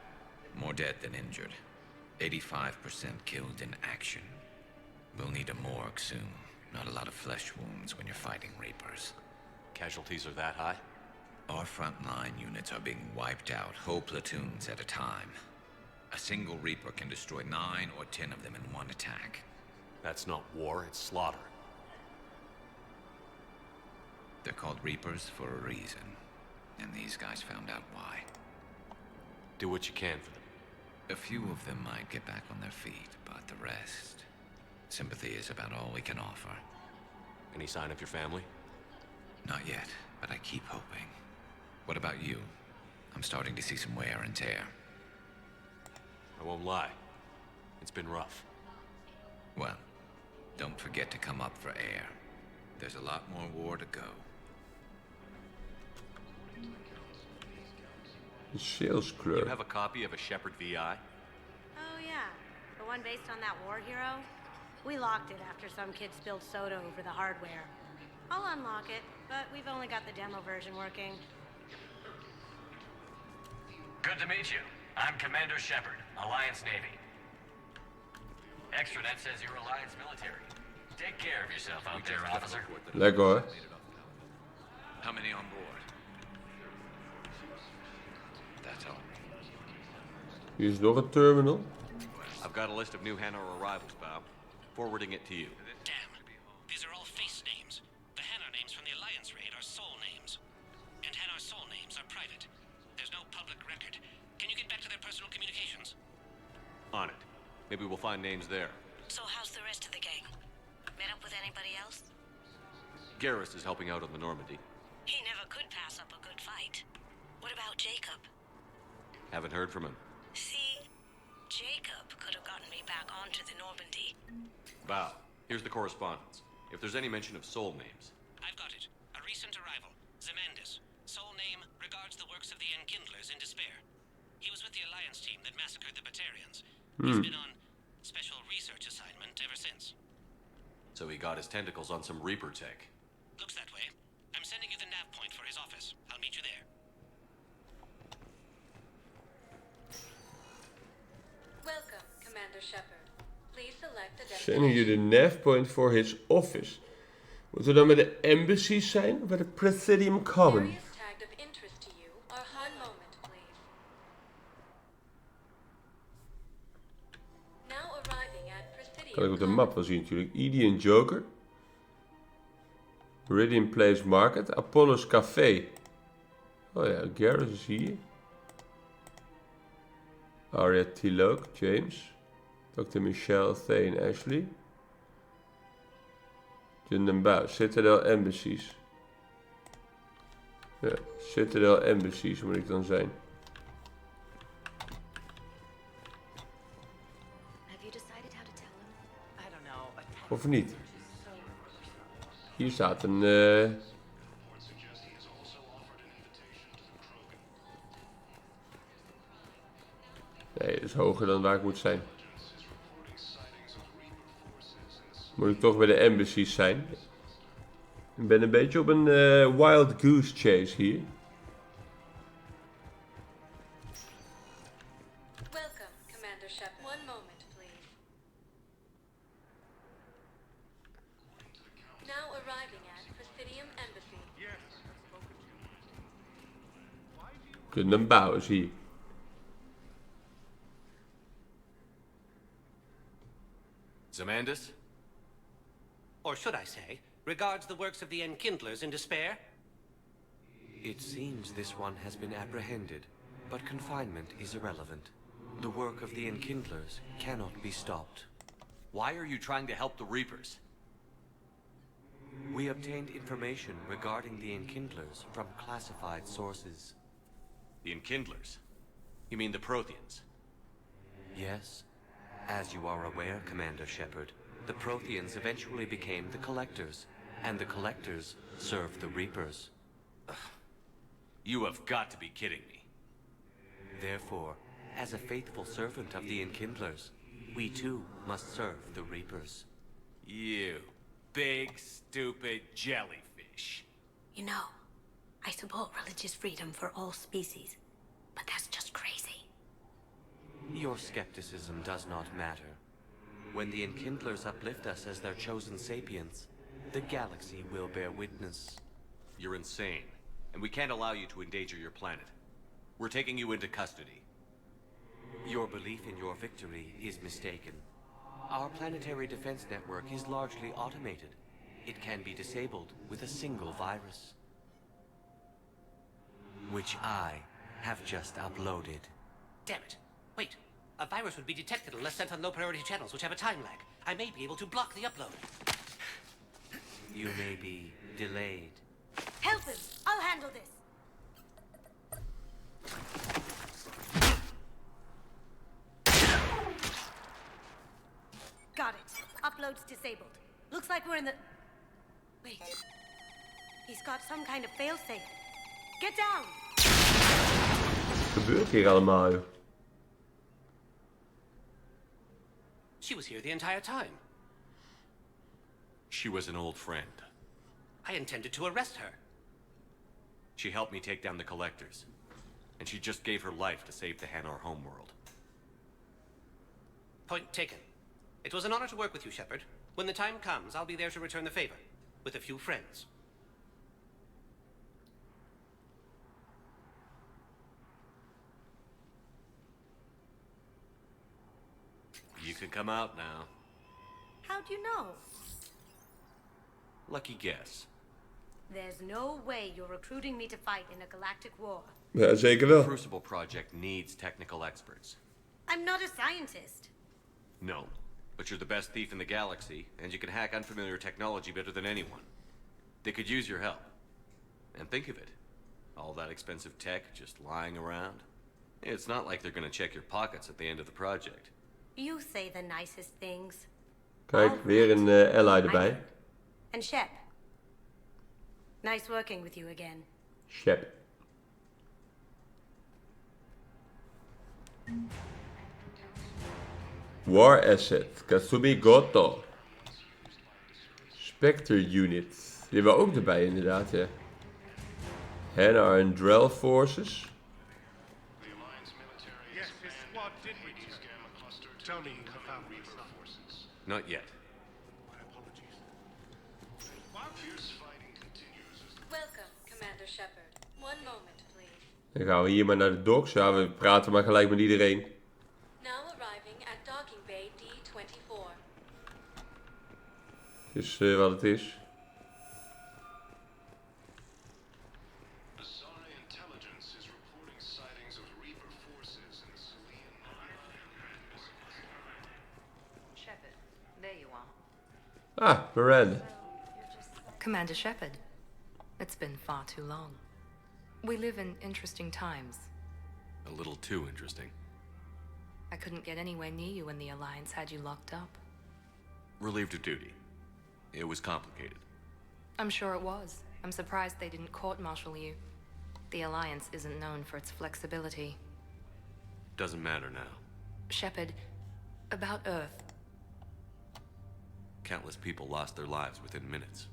More dead than injured. 85% killed in action. We'll need a morgue soon. Not a lot of flesh wounds when you're fighting Reapers. Casualties are that high? Our frontline units are being wiped out, whole platoons at a time. A single Reaper can destroy 9 or 10 of them in one attack. That's not war, it's slaughter. They're called Reapers for a reason. And these guys found out why. Do what you can for them. A few of them might get back on their feet, but the rest... Sympathy is about all we can offer. Any sign of your family? Not yet, but I keep hoping. What about you? I'm starting to see some wear and tear. I won't lie. It's been rough. Well, don't forget to come up for air. There's a lot more war to go. Sales clerk. You have a copy of a Shepherd VI? Oh yeah, the one based on that war hero? We locked it after some kid spilled soda over the hardware. I'll unlock it, but we've only got the demo version working. Good to meet you. I'm Commander Shepard, Alliance Navy. Extranet says you're Alliance military. Take care of yourself out there, officer. Lekker hoor. How many on board? That's all. Hier is nog een terminal. I've got a list of new Hanar arrivals, Bob. Forwarding it to you. Damn. These are all face names. The Hanar names from the Alliance raid are soul names. And Hanar soul names are private. There's no public record. Can you get back to their personal communications? On it. Maybe we'll find names there. So how's the rest of the gang? Met up with anybody else? Garrus is helping out on the Normandy. He never could pass up a good fight. What about Jacob? Haven't heard from him. See? Jacob could have gotten me back onto the Normandy. Bow, here's the correspondence. If there's any mention of soul names. I've got it. A recent arrival. Zemandis. Soul name regards the works of the Enkindlers in despair. He was with the Alliance team that massacred the Batarians. He's been on special research assignment ever since. So he got his tentacles on some Reaper tech. Looks that way. I'm sending you the nav point for his office. I'll meet you there. Welcome, Commander Shepard. Please select a Sending destination. you the nav point for his office. Moeten we dan met de embassies zijn of bij de Presidium Common? Areas tagged of interest to you are one moment, please. Now arriving at Presidium Kan ik op de map wel zien natuurlijk. Edie en Joker. Meridian Place Market. Apollo's Café. Oh ja, Garrus is hier. Arya Tilok, James. Dr. Michelle, Thane, Ashley. Jundenbouw, Citadel Embassies. Ja, Citadel Embassies moet ik dan zijn. Of niet? Hier staat een... Nee, dat is hoger dan waar ik moet zijn. Moet ik toch bij de embassies zijn? Ik ben een beetje op een wild goose chase hier. Welcome, Commander Shepard. One moment, please. Now arriving at Presidium Embassy. Kunnen bouwen, zie je. Zemandis? Or should I say, regards the works of the Enkindlers in despair? It seems this one has been apprehended, but confinement is irrelevant. The work of the Enkindlers cannot be stopped. Why are you trying to help the Reapers? We obtained information regarding the Enkindlers from classified sources. The Enkindlers? You mean the Protheans? Yes. As you are aware, Commander Shepard, the Protheans eventually became the Collectors, and the Collectors served the Reapers. You have got to be kidding me. Therefore, as a faithful servant of the Enkindlers, we too must serve the Reapers. You big, stupid jellyfish. You know, I support religious freedom for all species, but that's just crazy. Your skepticism does not matter. When the Enkindlers uplift us as their chosen sapients, the galaxy will bear witness. You're insane, and we can't allow you to endanger your planet. We're taking you into custody. Your belief in your victory is mistaken. Our planetary defense network is largely automated. It can be disabled with a single virus, which I have just uploaded. Damn it. Wait, A virus would be detected unless sent on low-priority channels, which have a time lag. I may be able to block the upload. You may be delayed. Help him! I'll handle this! Got it. Upload's disabled. Looks like we're in the... Wait. He's got some kind of failsafe. Get down! Wat gebeurt hier allemaal, joh? She was here the entire time. She was an old friend. I intended to arrest her. She helped me take down the collectors. And she just gave her life to save the Hanar homeworld. Point taken. It was an honor to work with you, Shepard. When the time comes, I'll be there to return the favor. With a few friends. You can come out now. How'd you know? Lucky guess. There's no way you're recruiting me to fight in a galactic war. Ja, zeker The wel. Crucible project needs technical experts. I'm not a scientist. No, but you're the best thief in the galaxy, and you can hack unfamiliar technology better than anyone. They could use your help. And think of it. All that expensive tech just lying around. It's not like they're gonna check your pockets at the end of the project. You say the nicest things. Kijk, weer een ally erbij. And Shep. Nice working with you again. Shep. War Asset. Kasumi Goto. Spectre Unit. Die hebben we ook erbij inderdaad, ja. Hanar and Drell Forces. Yes, his squad did reach her. Tell me you have found these. Not yet. Welcome, Commander Shepard. One moment, please. Dan gaan we hier maar naar de docks. Ja, we praten maar gelijk met iedereen. Now arriving at docking bay D24. Het is wat het is. Shepard, there you are. Ah, Miranda. Commander Shepard. It's been far too long. We live in interesting times. A little too interesting. I couldn't get anywhere near you when the Alliance had you locked up. Relieved of duty. It was complicated. I'm sure it was. I'm surprised they didn't court-martial you. The Alliance isn't known for its flexibility. Doesn't matter now. Shepard, about Earth. Countless people lost their lives within minutes.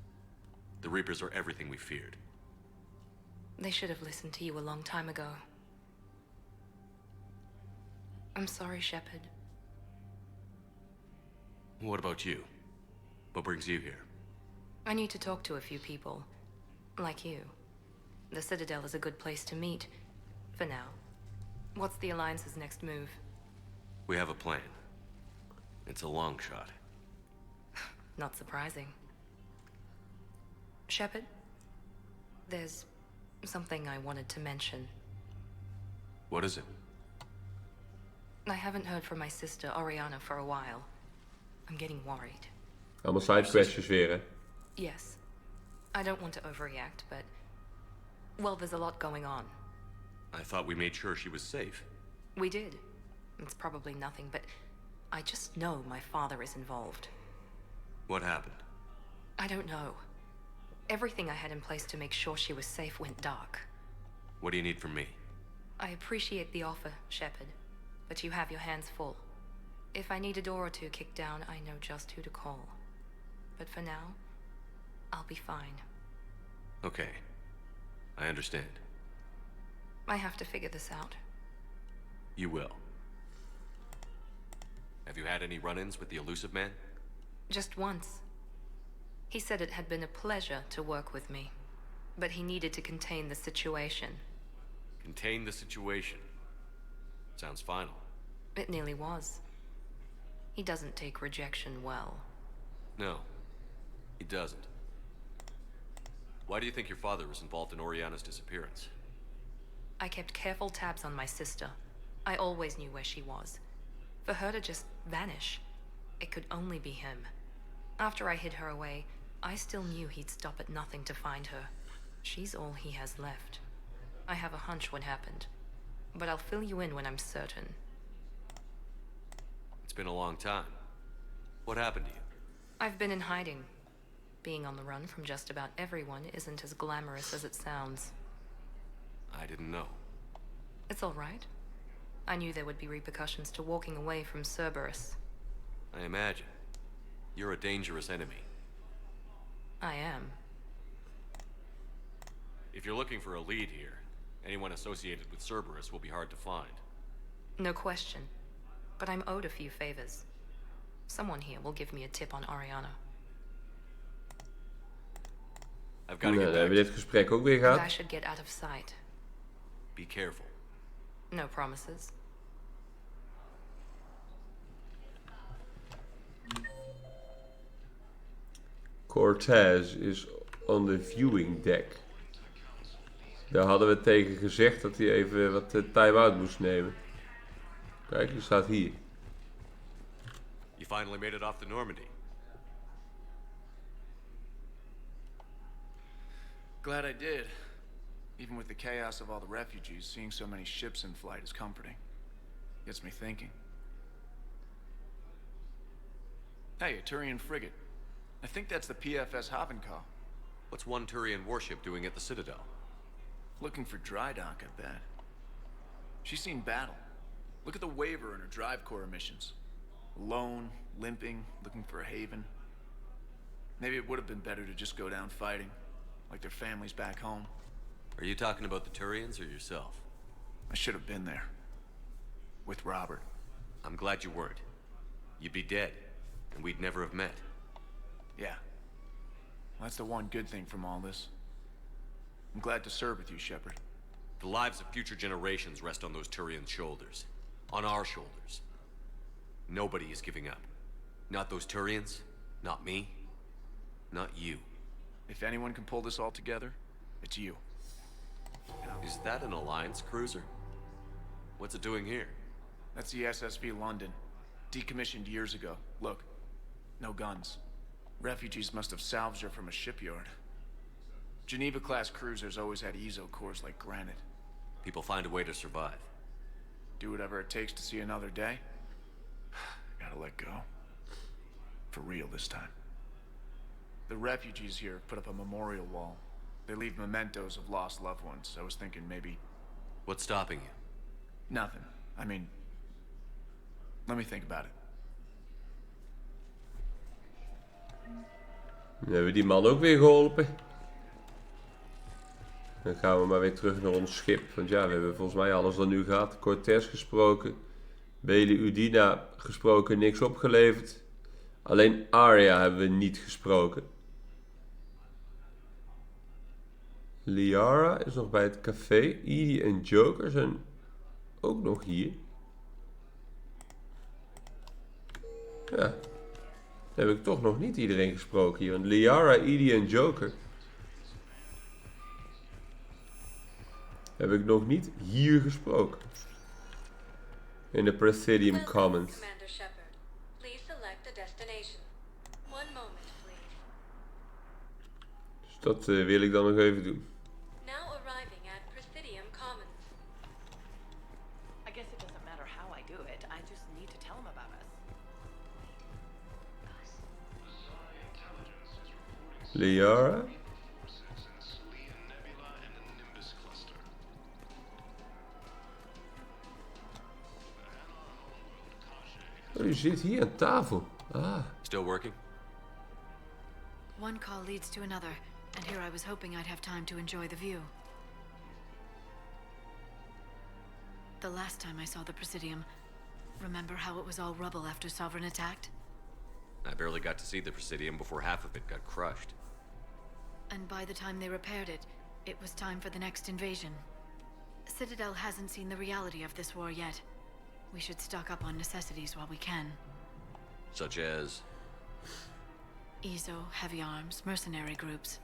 The Reapers are everything we feared. They should have listened to you a long time ago. I'm sorry, Shepard. What about you? What brings you here? I need to talk to a few people. Like you. The Citadel is a good place to meet. For now. What's the Alliance's next move? We have a plan. It's a long shot. Not surprising. Shepard, there's something I wanted to mention. What is it? I haven't heard from my sister, Oriana, for a while. I'm getting worried. Allemaal side questions weer, hè? Yes. I don't want to overreact, but... Well, there's a lot going on. I thought we made sure she was safe. We did. It's probably nothing, but... I just know my father is involved. What happened? I don't know. Everything I had in place to make sure she was safe went dark. What do you need from me? I appreciate the offer, Shepard, but you have your hands full. If I need a door or two kicked down, I know just who to call. But for now, I'll be fine. Okay. I understand. I have to figure this out. You will. Have you had any run-ins with the elusive man? Just once. He said it had been a pleasure to work with me, but he needed to contain the situation. Contain the situation. Sounds final. It nearly was. He doesn't take rejection well. No, he doesn't. Why do you think your father was involved in Oriana's disappearance? I kept careful tabs on my sister. I always knew where she was. For her to just vanish, it could only be him. After I hid her away, I still knew he'd stop at nothing to find her. She's all he has left. I have a hunch what happened, but I'll fill you in when I'm certain. It's been a long time. What happened to you? I've been in hiding. Being on the run from just about everyone isn't as glamorous as it sounds. I didn't know. It's all right. I knew there would be repercussions to walking away from Cerberus. I imagine. You're a dangerous enemy. I am. If you're looking for a lead here, anyone associated with Cerberus will be hard to find. No question. But I'm owed a few favors. Someone here will give me a tip on Ariana. I've got to Nou, get dan hebben we back. dit gesprek ook weer And I gehad. should get out of sight. Be careful. No promises. Cortez is on the viewing deck. Daar hadden we tegen gezegd dat hij even wat time-out moest nemen. Kijk, die staat hier. You finally made it off the Normandy. Glad I did. Even with the chaos of all the refugees, seeing so many ships in flight is comforting. Gets me thinking. Hey, a Turian frigate. I think that's the PFS Havenkaw. What's one Turian warship doing at the Citadel? Looking for dry dock, I bet. She's seen battle. Look at the waiver in her drive corps missions. Alone, limping, looking for a haven. Maybe it would have been better to just go down fighting, like their families back home. Are you talking about the Turians or yourself? I should have been there. With Robert. I'm glad you weren't. You'd be dead, and we'd never have met. Yeah. Well, that's the one good thing from all this. I'm glad to serve with you, Shepard. The lives of future generations rest on those Turians' shoulders. On our shoulders. Nobody is giving up. Not those Turians, not me, not you. If anyone can pull this all together, it's you. Is that an Alliance cruiser? What's it doing here? That's the SSV London. Decommissioned years ago. Look, no guns. Refugees must have salvaged her from a shipyard. Geneva-class cruisers always had ezo cores like granite. People find a way to survive. Do whatever it takes to see another day. Gotta let go. For real this time. The refugees here put up a memorial wall. They leave mementos of lost loved ones. I was thinking maybe... What's stopping you? Nothing. I mean... Let me think about it. Dan hebben we die man ook weer geholpen. Dan gaan we maar weer terug naar ons schip. Want ja, we hebben volgens mij alles dan nu gehad. Cortez gesproken. Bailey Udina gesproken, niks opgeleverd. Alleen Arya hebben we niet gesproken. Liara is nog bij het café. Edie en Joker zijn ook nog hier. Ja. Dan heb ik toch nog niet iedereen gesproken hier. Want Liara, Edie en Joker heb ik nog niet hier gesproken. In de Presidium Commons. Commander Shepard. Please select a destination. One moment, please. Dus dat wil ik dan nog even doen. Now arriving at Presidium Commons. I guess it doesn't matter how I do it. I just need to tell him about us. Liara. Oh, je zit hier aan tafel. Ah. Still working? One call leads to another, and here I was hoping I'd have time to enjoy the view. The last time I saw the Presidium, remember how it was all rubble after Sovereign attacked? I barely got to see the Presidium before half of it got crushed. And by the time they repaired it, it was time for the next invasion. Citadel hasn't seen the reality of this war yet. We should stock up on necessities while we can. Such as? Ezo, heavy arms, mercenary groups.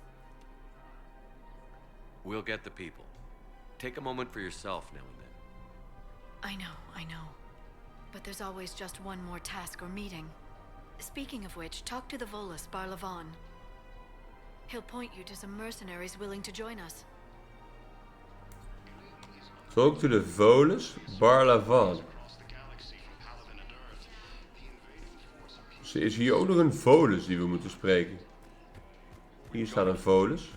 We'll get the people. Take a moment for yourself now and then. I know. But there's always just one more task or meeting. Speaking of which, talk to the Volus, Barlavan. He'll point you to some mercenaries willing to join us. Talk to the Volus, Barlavan. Dus er is hier ook nog een Volus die we moeten spreken. Hier staat een Volus.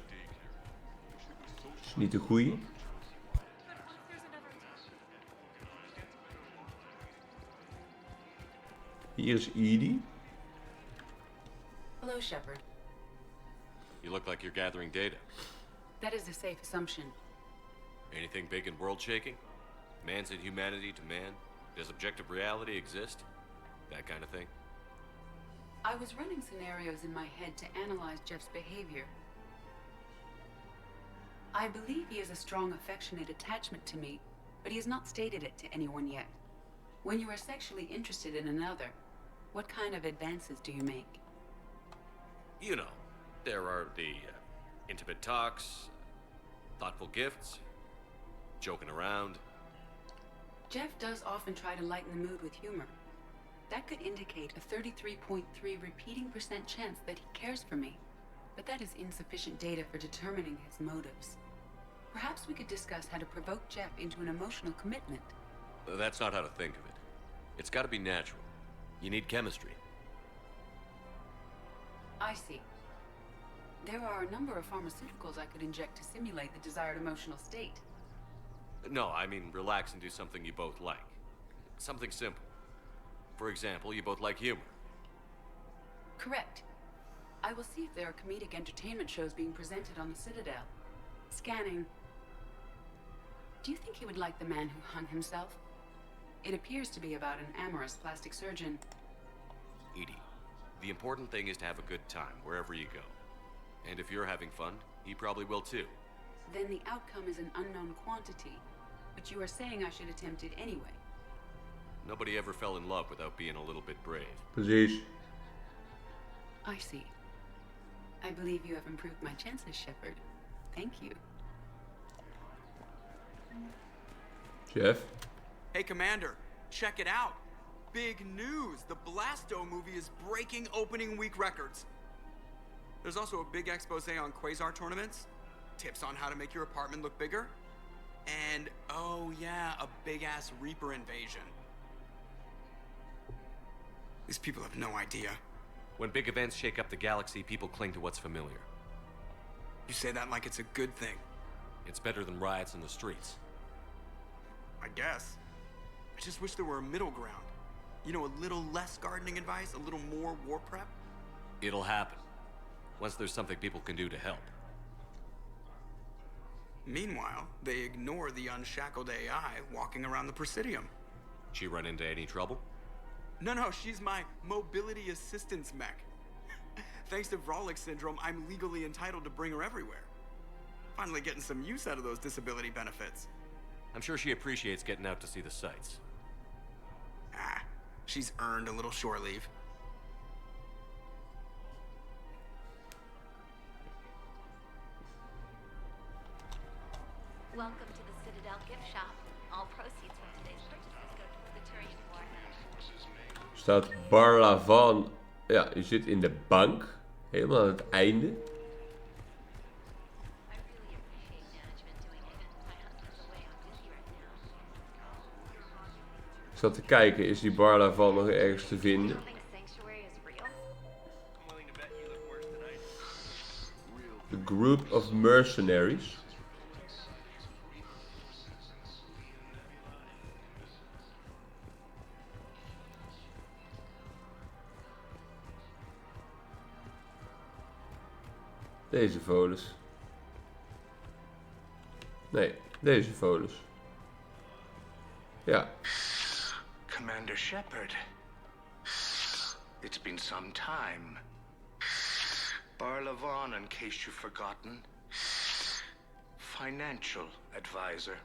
Is niet de goeie. Hier is Edie. Hello, Shepard. You look like you're gathering data. That is a safe assumption. Anything big and world-shaking? Man's inhumanity to man? Does objective reality exist? That kind of thing. I was running scenarios in my head to analyze Jeff's behavior. I believe he has a strong affectionate attachment to me, but he has not stated it to anyone yet. When you are sexually interested in another, what kind of advances do you make? You know, there are the intimate talks, thoughtful gifts, joking around. Jeff does often try to lighten the mood with humor. That could indicate a 33.3 repeating % chance that he cares for me. But that is insufficient data for determining his motives. Perhaps we could discuss how to provoke Jeff into an emotional commitment. That's not how to think of it. It's got to be natural. You need chemistry. I see. There are a number of pharmaceuticals I could inject to simulate the desired emotional state. No, I mean relax and do something you both like. Something simple. For example, you both like humor. Correct. I will see if there are comedic entertainment shows being presented on the Citadel. Scanning. Do you think he would like The Man Who Hung Himself? It appears to be about an amorous plastic surgeon. Edie, the important thing is to have a good time wherever you go. And if you're having fun, he probably will too. Then the outcome is an unknown quantity. But you are saying I should attempt it anyway. Nobody ever fell in love without being a little bit brave. Precies. I see. I believe you have improved my chances, Shepard. Thank you. Jeff? Hey, Commander, check it out. Big news! The Blasto movie is breaking opening week records. There's also a big expose on Quasar tournaments, tips on how to make your apartment look bigger, and, oh yeah, a big-ass Reaper invasion. These people have no idea. When big events shake up the galaxy, people cling to what's familiar. You say that like it's a good thing. It's better than riots in the streets. I guess. I just wish there were a middle ground. You know, a little less gardening advice, a little more war prep. It'll happen. Once there's something people can do to help. Meanwhile, they ignore the unshackled AI walking around the Presidium. She run into any trouble? No, she's my mobility assistance mech. Thanks to Vrolic syndrome, I'm legally entitled to bring her everywhere. Finally getting some use out of those disability benefits. I'm sure she appreciates getting out to see the sights. She's earned a little shore leave. Welcome to the Citadel gift shop. All proceeds from today's purchases go to the Turian War. Staat Barlavan. Ja, je zit in de bank. Helemaal aan het einde. Ik zat te kijken, is die Barlavan nog ergens te vinden? The group of mercenaries. Deze Volus. Nee, deze Volus. Ja. Commander Shepard. It's been some time. Barlavan, in case you've forgotten. Financial advisor.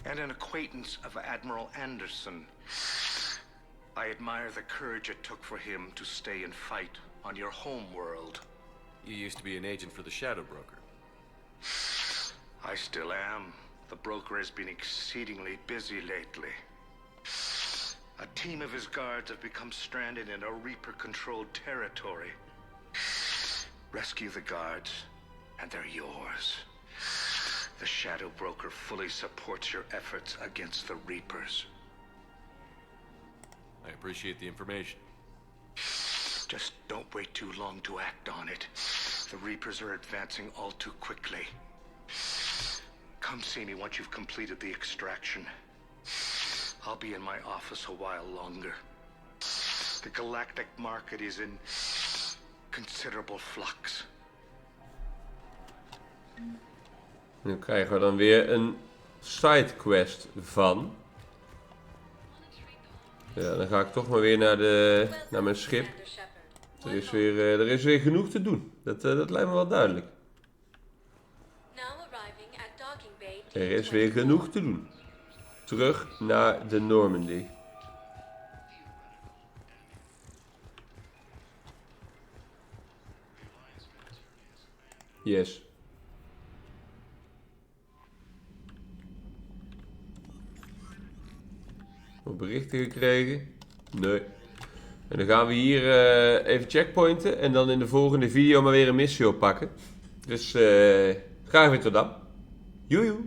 And an acquaintance of Admiral Anderson. I admire the courage it took for him to stay and fight on your home world. You used to be an agent for the Shadow Broker. I still am. The broker has been exceedingly busy lately. A team of his guards have become stranded in a Reaper-controlled territory. Rescue the guards, and they're yours. The Shadow Broker fully supports your efforts against the Reapers. I appreciate the information. Just don't wait too long to act on it. The Reapers are advancing all too quickly. Come see me once you've completed the extraction. I'll be in my office a while longer. The galactic market is in considerable flux. Nu krijgen we dan weer een sidequest van. Ja, dan ga ik toch maar weer naar mijn schip. Er is weer genoeg te doen. Dat lijkt me wel duidelijk. Er is weer genoeg te doen. Terug naar de Normandy. Yes. Nog berichten gekregen? Nee. En dan gaan we hier even checkpointen. En dan in de volgende video maar weer een missie oppakken. Dus graag weer tot dan. Joejoe.